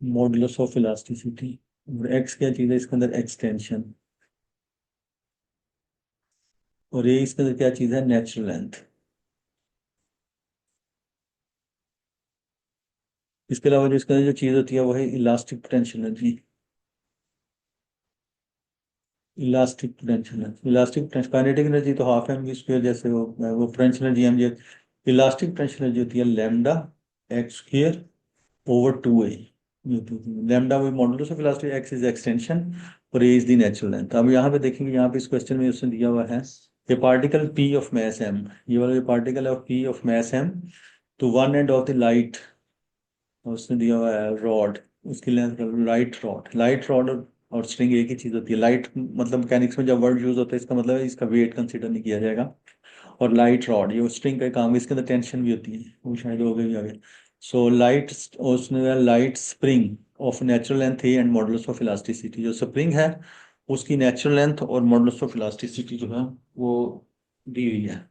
Modulus of elasticity. और x क्या चीज़ है इसके अंदर? एक्सटेंशन। और ये इसके अंदर क्या चीज़ है? Natural length. इसके अलावा जो इसके अंदर जो चीज़ होती है वो है elastic potential energy. Elastic potential energy, elastic potential kinetic energy तो हाफ एम वी स्क्वायर जैसे वो potential energy m g. Elastic potential energy होती है लैम्डा x² / 2a। लैम्डा वो modulus of elastic, x is extension और a is the natural length. अब यहाँ पे देखेंगे, यहाँ पे इस क्वेश्चन में उसने दिया हुआ है ये particle p of mass m। ये वाला पार्टिकल है p ऑफ मास m। तो one end of the light, उसने दिया हुआ है रॉड, उसकी लेंथ लाइट रॉड और स्ट्रिंग एक ही चीज होती है। लाइट मतलब मैकेनिक्स में जब वर्ड यूज होता है इसका मतलब है इसका वेट कंसिडर नहीं किया जाएगा। और लाइट रॉड ये स्ट्रिंग का काम है, इसके अंदर टेंशन भी होती है, वो शायद हो गई आगे। सो लाइट, उसने light spring of natural length है एंड मॉडुलस ऑफ इलास्टिसिटी। जो स्प्रिंग है उसकी नेचुरल लेंथ और मॉडुलस ऑफ इलास्टिसिटी जो है वो दी हुई है।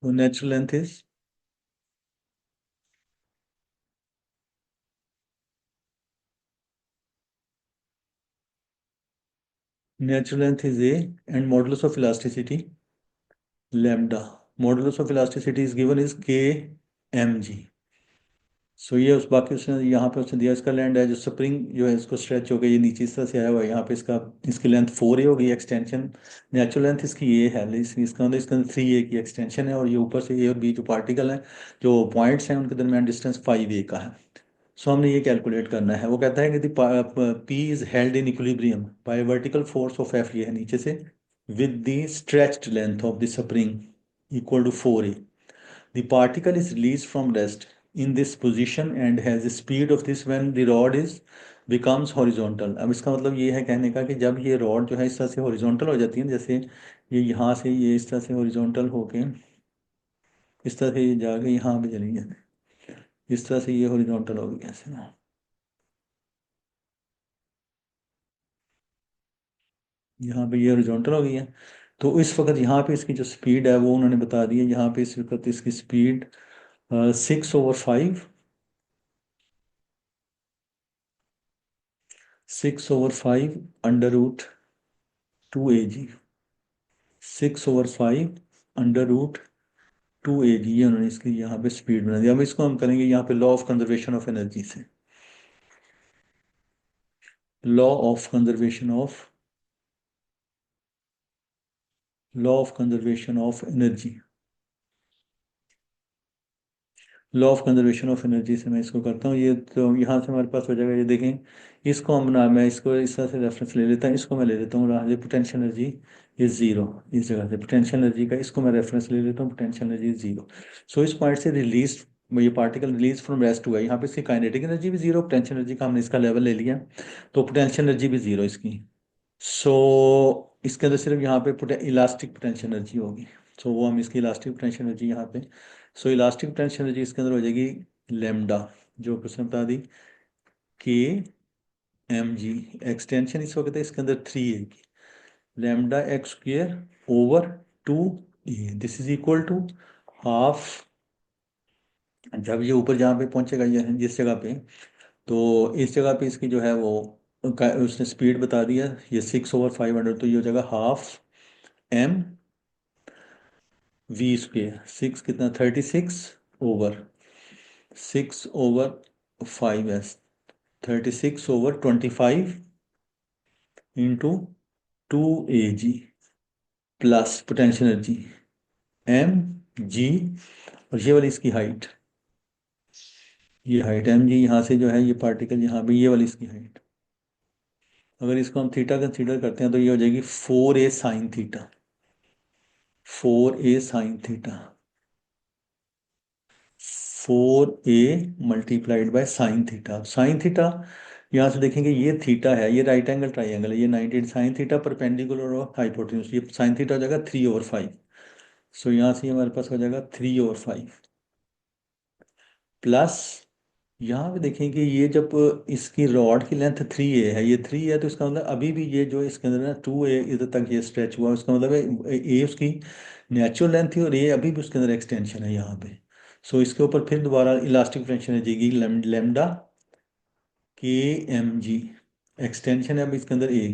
वो natural length is, natural length is A and modulus of elasticity lambda. Modulus of elasticity is given is kmg। सो ये उस बाकी उसने यहाँ पे उसने दिया इसका लेंथ है जो स्प्रिंग जो है इसको स्ट्रेच हो गई, ये नीचे इस तरह से आया हुआ है। यहाँ पे इसका इसकी लेंथ 4a होगी एक्सटेंशन। नेचुरल लेंथ इसकी ये है, इसका अंदर इसके अंदर 3a की एक्सटेंशन है। और ये ऊपर से a और b जो पार्टिकल हैं जो पॉइंट्स हैं उनके दरमियान डिस्टेंस 5a का है। सो हमने ये कैलकुलेट करना है। वो कहता है कि p is held in equilibrium by vertical force of F, ये है नीचे से, with the stretched length of the spring equal to 4a। The particle is released from rest in this position and has a speed of this when the rod is becomes horizontal। अब इसका मतलब ये है कहने का कि जब ये रॉड जो है इस तरह से हॉरिजॉन्टल हो जाती है, जैसे ये यहाँ से ये इस तरह से हॉरिजॉन्टल होके इस तरह से ये जाके यहाँ पे चली है, इस तरह से ये हॉरिजॉन्टल होगी कैसे ना, यहाँ पे ये हॉरिजॉन्टल हो गई है। तो इस वक्त यहाँ पे इसकी जो स्पीड है वो उन्होंने बता दी है। यहाँ पे इस वक्त इसकी speed 6/5, 6/5 √2 a g। 6/5 √2 a g, ये उन्होंने इसकी यहाँ पे स्पीड बना दी। अब इसको हम करेंगे यहाँ पे law of conservation of energy से। Law of conservation of law of conservation of energy. Law of conservation of energy से मैं इसको करता हूँ। ये तो यहाँ से हमारे पास हो जाएगा, ये देखें। इसको हम ना, मैं इसको इस तरह से रेफरेंस ले लेता हूँ, इसको मैं ले लेता हूँ ये पोटेंशियल एनर्जी इज जीरो। इस जगह से पोटेंशियल एनर्जी का इसको मैं रेफरेंस ले लेता हूँ, पोटेंशियल एनर्जी इज जीरो। सो इस पॉइंट से रिलीज, ये पार्टिकल रिलीज फ्रॉम रेस्ट हुआ है। यहाँ पे इसकी काइनेटिक एनर्जी भी जीरो, पोटेंशियल एनर्जी का हमने इसका लेवल ले लिया, तो पोटेंशियल एनर्जी भी जीरो इसकी। सो इसके अंदर सिर्फ यहाँ पे इलास्टिक पोटेंशियल एनर्जी होगी। सो वो हम इसकी इलास्टिक पोटेंशियल एनर्जी यहाँ पे, सो इलास्टिक पोटेंशियल एनर्जी इसके अंदर हो जाएगी लेमडा, जो कि उसने बता दी kmg। एक्सटेंशन इस वक्त है इसके अंदर 3a की, λx²/2a। This is equal to half. जब ये ऊपर जहाँ पे पहुंचेगा ये जिस जगह पे, तो इस जगह पे इसकी जो है वो उसने स्पीड बता दिया, ये 6/500, तो ये हो जाएगा ½ mv²। 6 कितना? 36 over 6/5s, 36/25 into 2 AG plus potential energy mg, और ये वाली इसकी हाइट, ये हाइट mg, यहाँ से जो है ये पार्टिकल यहाँ पे, ये वाली इसकी हाइट। अगर इसको हम थीटा कंसीडर करते हैं तो ये हो जाएगी 4a sine theta, 4a sine theta, 4a multiplied by sine theta. Sine theta यहाँ से देखेंगे ये थीटा है, ये राइट एंगल ट्राइंगल है, ये 90 साइन थीटा परपेंडिकुलर और हाइपोटेन्यूज, ये साइन थीटा हो जाएगा 3/5। सो यहाँ से हमारे पास हो जाएगा 3/5 प्लस, यहाँ पे देखेंगे ये जब इसकी रॉड की लेंथ 3a है, ये 3 है, तो इसका मतलब अभी भी ये जो इसके अंदर ना 2a इधर तक ये स्ट्रेच हुआ, उसका मतलब है a उसकी नेचुरल लेंथ थी और a अभी भी उसके अंदर एक्सटेंशन है यहाँ पे। सो इसके ऊपर फिर दोबारा इलास्टिक टेंशन आ जाएगी, लेमडा के एम जी, एक्सटेंशन है अभी इसके अंदर a,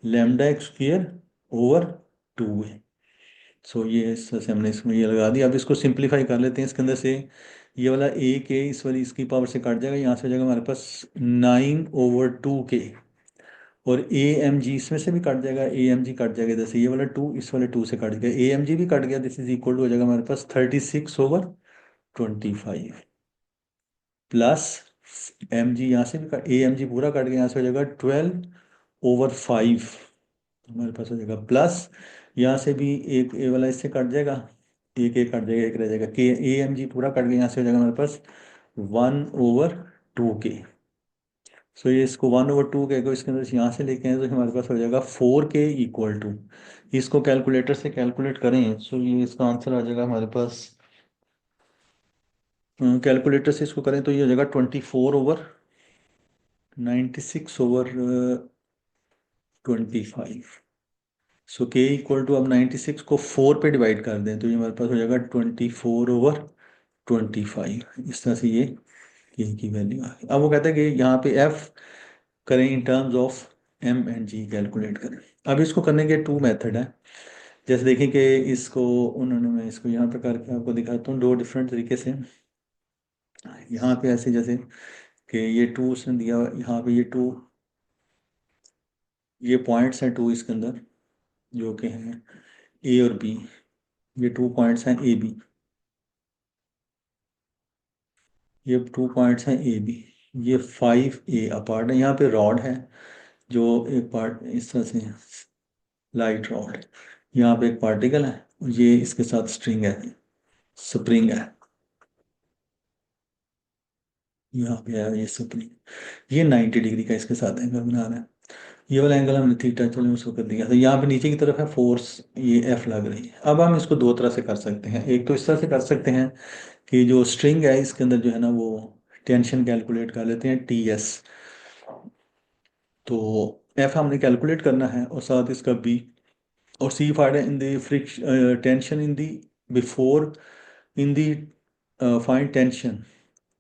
lambda x square over 2a। सो ये इस तरह से हमने इसमें ये लगा दिया। अब इसको सिंप्लीफाई कर लेते हैं, इसके अंदर से ये वाला ए के इस वाली इसकी पावर से कट जाएगा, यहाँ से हो जाएगा हमारे पास 9/2k, और ए एम जी इसमें से भी कट जाएगा, ए एम जी कट जाएगा, जैसे ये वाला 2 इस वाले 2 से कट गया, ए एम जी भी कट गया, दिस इज इक्वल टू हो जाएगा हमारे पास 36/25 प्लस एम जी, यहाँ से भी ए एम जी पूरा कट गया, यहाँ से हो जाएगा 12/5 हमारे पास हो जाएगा, प्लस यहाँ से भी एक ए वाला इससे कट जाएगा, एक एक कट जाएगा, एक रह जाएगा, के ए एम जी पूरा कट गया, यहाँ से हो जाएगा हमारे पास 1/2k। सो ये इसको 1/2k को इसके अंदर से यहाँ से लेके आए तो हमारे पास हो जाएगा 4k इक्वल टू, इसको कैलकुलेटर से कैलकुलेट करें सो ये इसका आंसर आ जाएगा हमारे पास, कैलकुलेटर से इसको करें तो ये हो जाएगा 24/96/25। सो के इक्वल टू, अब 96 को 4 पे डिवाइड कर दें तो ये हमारे पास हो जाएगा 24/25, इस तरह से ये के की वैल्यू आ गई। अब वो कहता है कि यहाँ पे एफ करें in terms of m and g calculate करें। अब इसको करने के 2 मेथड है, जैसे देखिए कि इसको उन्होंने, मैं इसको यहाँ पे करके आपको दिखाता हूँ 2 डिफरेंट तरीके से। यहाँ पे ऐसे जैसे कि ये 2 उसने दिया, यहाँ पे ये 2, ये पॉइंट्स हैं 2 इसके अंदर जो कि हैं ए और बी, ये 2 पॉइंट्स हैं ए बी, ये 2 पॉइंट्स हैं ए बी, ये 5a अपार्ट है, यहाँ पे रॉड है जो एक पार्ट इस तरह से, लाइट रॉड, यहाँ पे एक पार्टिकल है और ये इसके साथ स्ट्रिंग है, स्प्रिंग है, यहाँ पे है ये स्प्रिंग, ये 90 डिग्री का इसके साथ एंगल बना रहा है। ये वाला एंगल हमने थीटा चलो उसको कर दिया, तो यहाँ पे नीचे की तरफ है फोर्स, ये एफ लग रही है। अब हम इसको 2 तरह से कर सकते हैं, एक तो इस तरह से कर सकते हैं कि जो स्ट्रिंग है इसके अंदर जो है ना वो टेंशन कैलकुलेट कर लेते हैं TS, तो एफ हमने कैलकुलेट करना है और साथ इसका बी, और C find in the friction tension in the before, in the find tension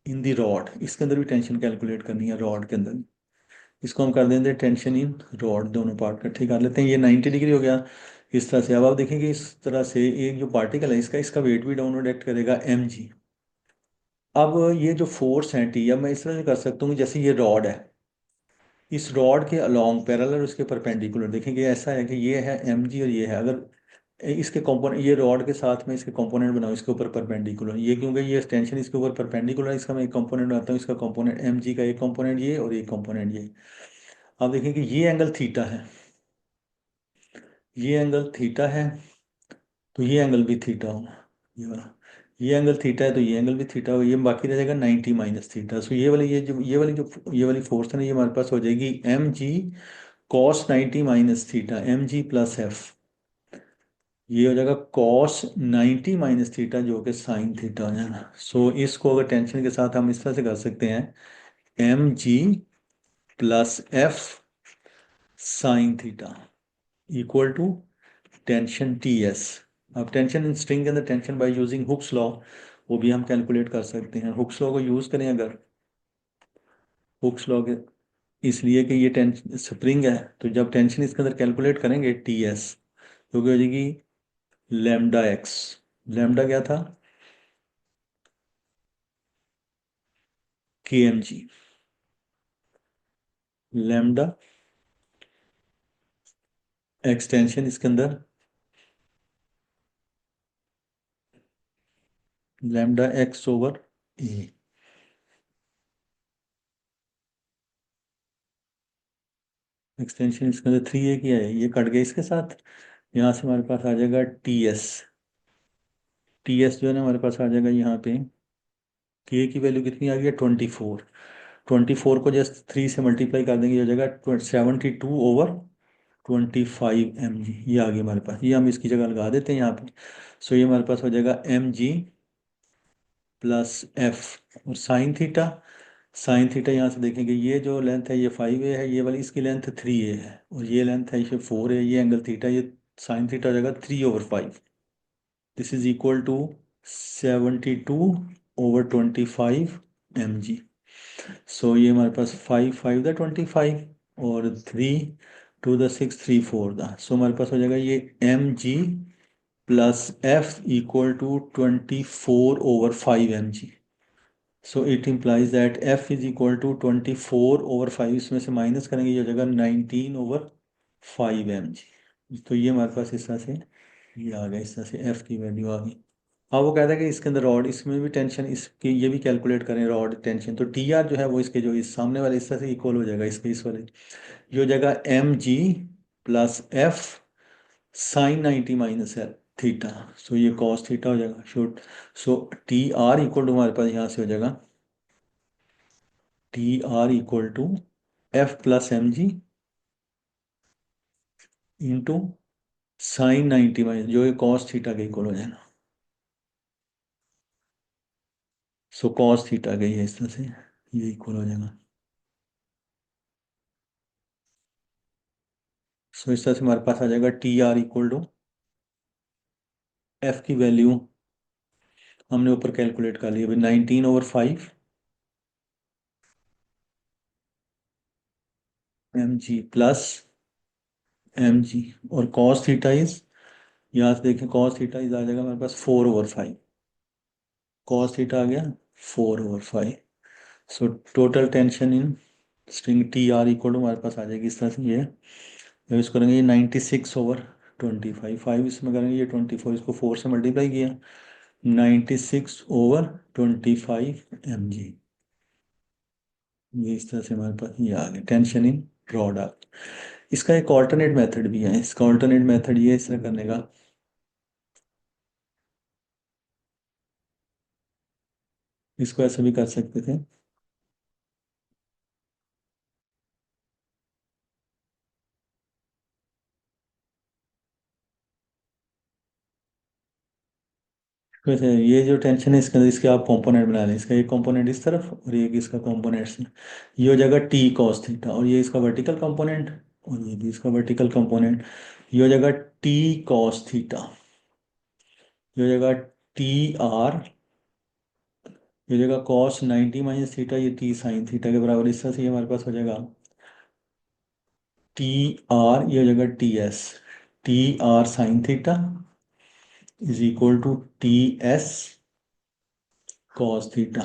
in the rod, इसके अंदर भी टेंशन कैलकुलेट करनी है रॉड के अंदर, इसको हम कर देंगे टेंशन इन रॉड, दोनों पार्ट इकट्ठे कर लेते हैं, ये 90 डिग्री हो गया इस तरह से। अब आप देखेंगे इस तरह से एक जो पार्टिकल है इसका इसका वेट भी डाउनवर्ड एक्ट करेगा mg। अब ये जो फोर्स है T, अब मैं इस तरह से कर सकता हूँ जैसे ये रॉड है, इस रॉड के अलोंग पैरेलल उसके परपेंडिकुलर देखेंगे ऐसा है कि ये है mg और ये है, अगर इसके कंपोनेंट, ये रॉड के साथ में इसके कंपोनेंट बनाओ इसके ऊपर परपेंडिकुलर, ये क्योंकि ये टेंशन इसके ऊपर परपेंडिकुलर है, इसका मैं एक कंपोनेंट बनाता हूँ, इसका कंपोनेंट mg का एक कंपोनेंट ये और एक कंपोनेंट ये। आप देखेंगे ये एंगल थीटा है, ये एंगल थीटा है, तो ये एंगल भी थीटा होगा, ये वाला, ये एंगल थीटा है तो ये एंगल भी थीटा होगा, ये बाकी रह जाएगा 90 माइनस थीटा। सो ये वाली फोर्स है ना, ये हमारे पास हो जाएगी mg cos 90 minus theta, mg plus F, ये हो जाएगा cos 90 माइनस थीटा जो कि साइन थीटा हो जाएगा। सो इसको अगर टेंशन के साथ हम इस तरह से कर सकते हैं, mg plus F sine theta equal to tension TS। अब टेंशन इन स्ट्रिंग के अंदर tension by using Hooke's law, वो भी हम कैलकुलेट कर सकते हैं। हुक्स लॉ को यूज करें अगर, हुक्स लॉ के, इसलिए कि ये टेंशन स्प्रिंग है, तो जब टेंशन इसके अंदर कैलकुलेट करेंगे TS तो क्या हो जाएगी लेमडा एक्स, लेमडा क्या था के एम जी, लैम्डा एक्सटेंशन इसके अंदर लैम्डा एक्स ओवर ए, एक्सटेंशन इसके अंदर 3a की है, ये कट गया इसके साथ। यहाँ से हमारे पास आ जाएगा टी एस, टी एस जो है ना हमारे पास आ जाएगा यहाँ पे, के की वैल्यू कितनी आ गई है 24, 24 को जस्ट 3 से मल्टीप्लाई कर देंगे, ये हो जाएगा 72/25 mg, ये आ गया हमारे पास, ये हम इसकी जगह लगा देते हैं यहाँ पे। सो ये हमारे पास हो जाएगा mg प्लस एफ, और साइन थीटा, साइन थीटा यहाँ से देखेंगे ये जो लेंथ है ये 5a है, ये वाली इसकी लेंथ 3a है, और ये लेंथ है ये 4 है, ये एंगल थीटा, ये साइन थीटा हो जाएगा 3/5, this is equal to 72/25 mg। So ये हमारे पास 5×5 = 25 और 3×2 = 6, 3×4 सो हमारे पास हो जाएगा ये mg plus f = 24/5 mg। So it implies that f is equal to 24/5, इसमें से माइनस करेंगे ये हो जाएगा 19/5 mg। तो ये हमारे पास इस तरह से ये आ गया, इस तरह से f की वैल्यू आ गई। अब वो कहता है कि इसके अंदर रॉड, इसमें भी टेंशन इसकी ये भी कैलकुलेट करें रॉड टेंशन, तो टी आर जो है वो इसके जो इस सामने वाले इस तरह से इक्वल हो जाएगा इसके इस वाले, ये हो जाएगा M G plus F sine 90 minus L theta, so ये कॉस थीटा हो जाएगा short. So T R equal to हमारे पास यहाँ से हो जाएगा T R equal to F plus M G into sine 90 minus, जो ये कॉस थीटा के इक्वल हो जाएगा। सो कॉस थीटा गई है इस तरह से, ये इक्वल हो जाएगा। सो इस तरह से हमारे पास आ जाएगा T R equal to F की वैल्यू हमने ऊपर कैलकुलेट कर ली अभी 19/5 mg प्लस mg, और कॉस थीटा इज, यहाँ से देखें कॉस थीटा इज आ जाएगा हमारे पास 4/5, कॉस थीटा आ गया 4/5। So total tension in string T R equal to हमारे पास आ जाएगी इस तरह से, ये जब इसको करेंगे ये 96/25, 5 इसमें करेंगे ये 24, इसको 4 से मल्टीप्लाई किया 96/25 mg, ये इस तरह से हमारे पास ये आ गया टेंशन इन रॉड आ गया। इसका एक ऑल्टरनेट मेथड भी है, इसका ऑल्टरनेट मेथड ये इस तरह करने का, इसको ऐसे भी कर सकते थे। वैसे ये जो टेंशन है इसके अंदर इसके आप कंपोनेंट बना लें, इसका एक कंपोनेंट इस तरफ और एक इसका कंपोनेंट, ये हो जाएगा टी कॉस थीटा, और ये इसका वर्टिकल कंपोनेंट और ये भी इसका वर्टिकल कंपोनेंट, ये हो जाएगा टी कॉस थीटा, ये हो जाएगा टी आर, ये हो जाएगा कॉस 90 माइनस थीटा, ये टी साइन थीटा के बराबर, इस तरह से ये हमारे पास हो जाएगा टी आर, ये हो जाएगा T S, T R sine theta is equal to T S cos theta.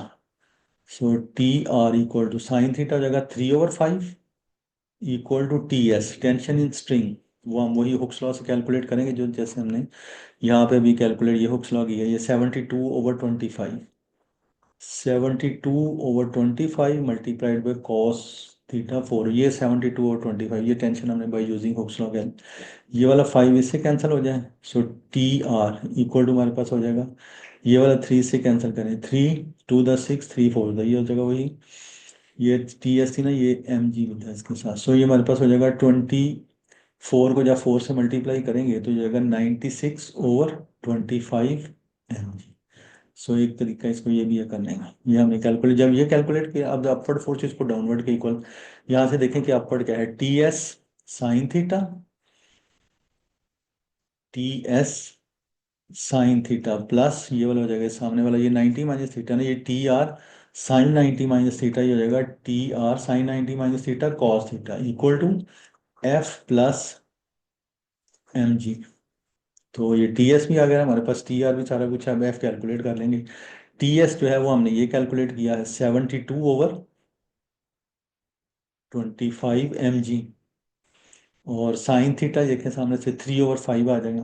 So T R equal to sine theta हो जाएगा 3/5 equal to T S tension in string, वो हम वही हुक्स लॉ से कैलकुलेट करेंगे जो जैसे हमने यहाँ पे भी कैलकुलेट, ये हुक्स लॉ की है, ये 72/25, 72/25 मल्टीप्लाइड बाई कॉस थीटा 4, ये 72/25, ये टेंशन हमने बाई यूजिंग हुक्स लॉ, ये वाला 5 इससे कैंसिल हो जाए, सो टी आर इक्वल टू हमारे पास हो जाएगा, ये वाला 3 से कैंसिल करें, 3×2 = 6, 3×4 ये हो जाएगा वही, ये टी एस थी ना, ये एम जी मिलता है इसके साथ। सो ये हमारे पास हो जाएगा 24 को जब 4 से मल्टीप्लाई करेंगे तो ये जाएगा 96/25 mg। सो एक तरीका इसको ये भी है करने का, ये हमने कैलकुलेट, जब ये कैलकुलेट किया अब अपवर्ड फोर्सेस को डाउनवर्ड के इक्वल, यहाँ से देखें कि अपवर्ड क्या है, T S sine theta, T S sine theta plus ये वाला हो जाएगा सामने वाला ये 90 माइनस थीटा ना, ये T R sine 90 minus theta, ये हो जाएगा T R sine 90 minus theta cos theta equal to F plus mg। तो ये टी एस भी आ गया हमारे पास, टी आर भी सारा कुछ है, अब एफ कैलकुलेट कर लेंगे, TS जो है वो हमने ये कैलकुलेट किया है 72/25 mg, और साइन थीटा देखें सामने से 3/5 आ जाएगा,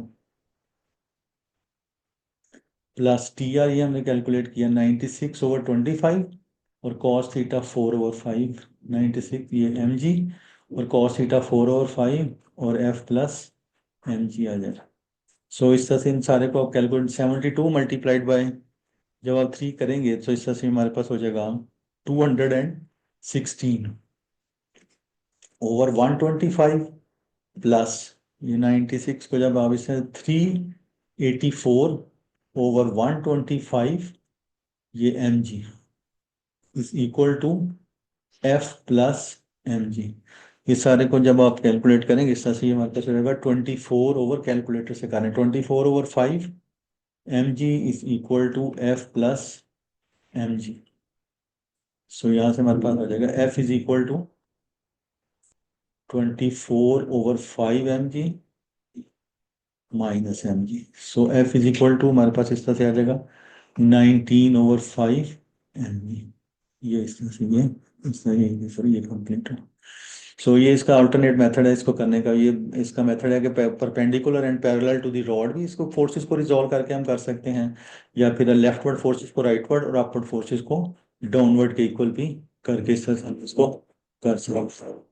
प्लस TR ये हमने कैलकुलेट किया 96/25, और कॉस थीटा 4/5, 96 ये mg, और कॉस थीटा 4/5, और F प्लस mg आ जाएगा। सो इस तरह से इन सारे को आप कैलकुलेट 72 मल्टीप्लाइड बाय, जब आप 3 करेंगे तो इस तरह से हमारे पास हो जाएगा 216/125, प्लस ये 96 को जब आप इससे 384/125, ये mg is equal to F plus mg। ये सारे को जब आप कैलकुलेट करेंगे इस तरह से ये हमारे पास हो जाएगा 24 ओवर, कैलकुलेटर से करें 24/5 mg is equal to F plus mg। So यहाँ से हमारे पास हो जाएगा F is equal to 24/5 mg minus mg। So F is equal to हमारे पास इस तरह से आ जाएगा 19/5 mg। ये इस तरह से ये इस तरह ये सर ये कंप्लीट है। सो ये इसका अल्टरनेट मेथड है इसको करने का। ये इसका मेथड है कि perpendicular and parallel to the rod भी इसको फोर्सेस को रिजॉल्व करके हम कर सकते हैं, या फिर लेफ्टवर्ड फोर्सेस को राइटवर्ड और अपवर्ड फोर्सेस को डाउनवर्ड के इक्वल भी करके इस तरह से हम इसको कर सकते हैं।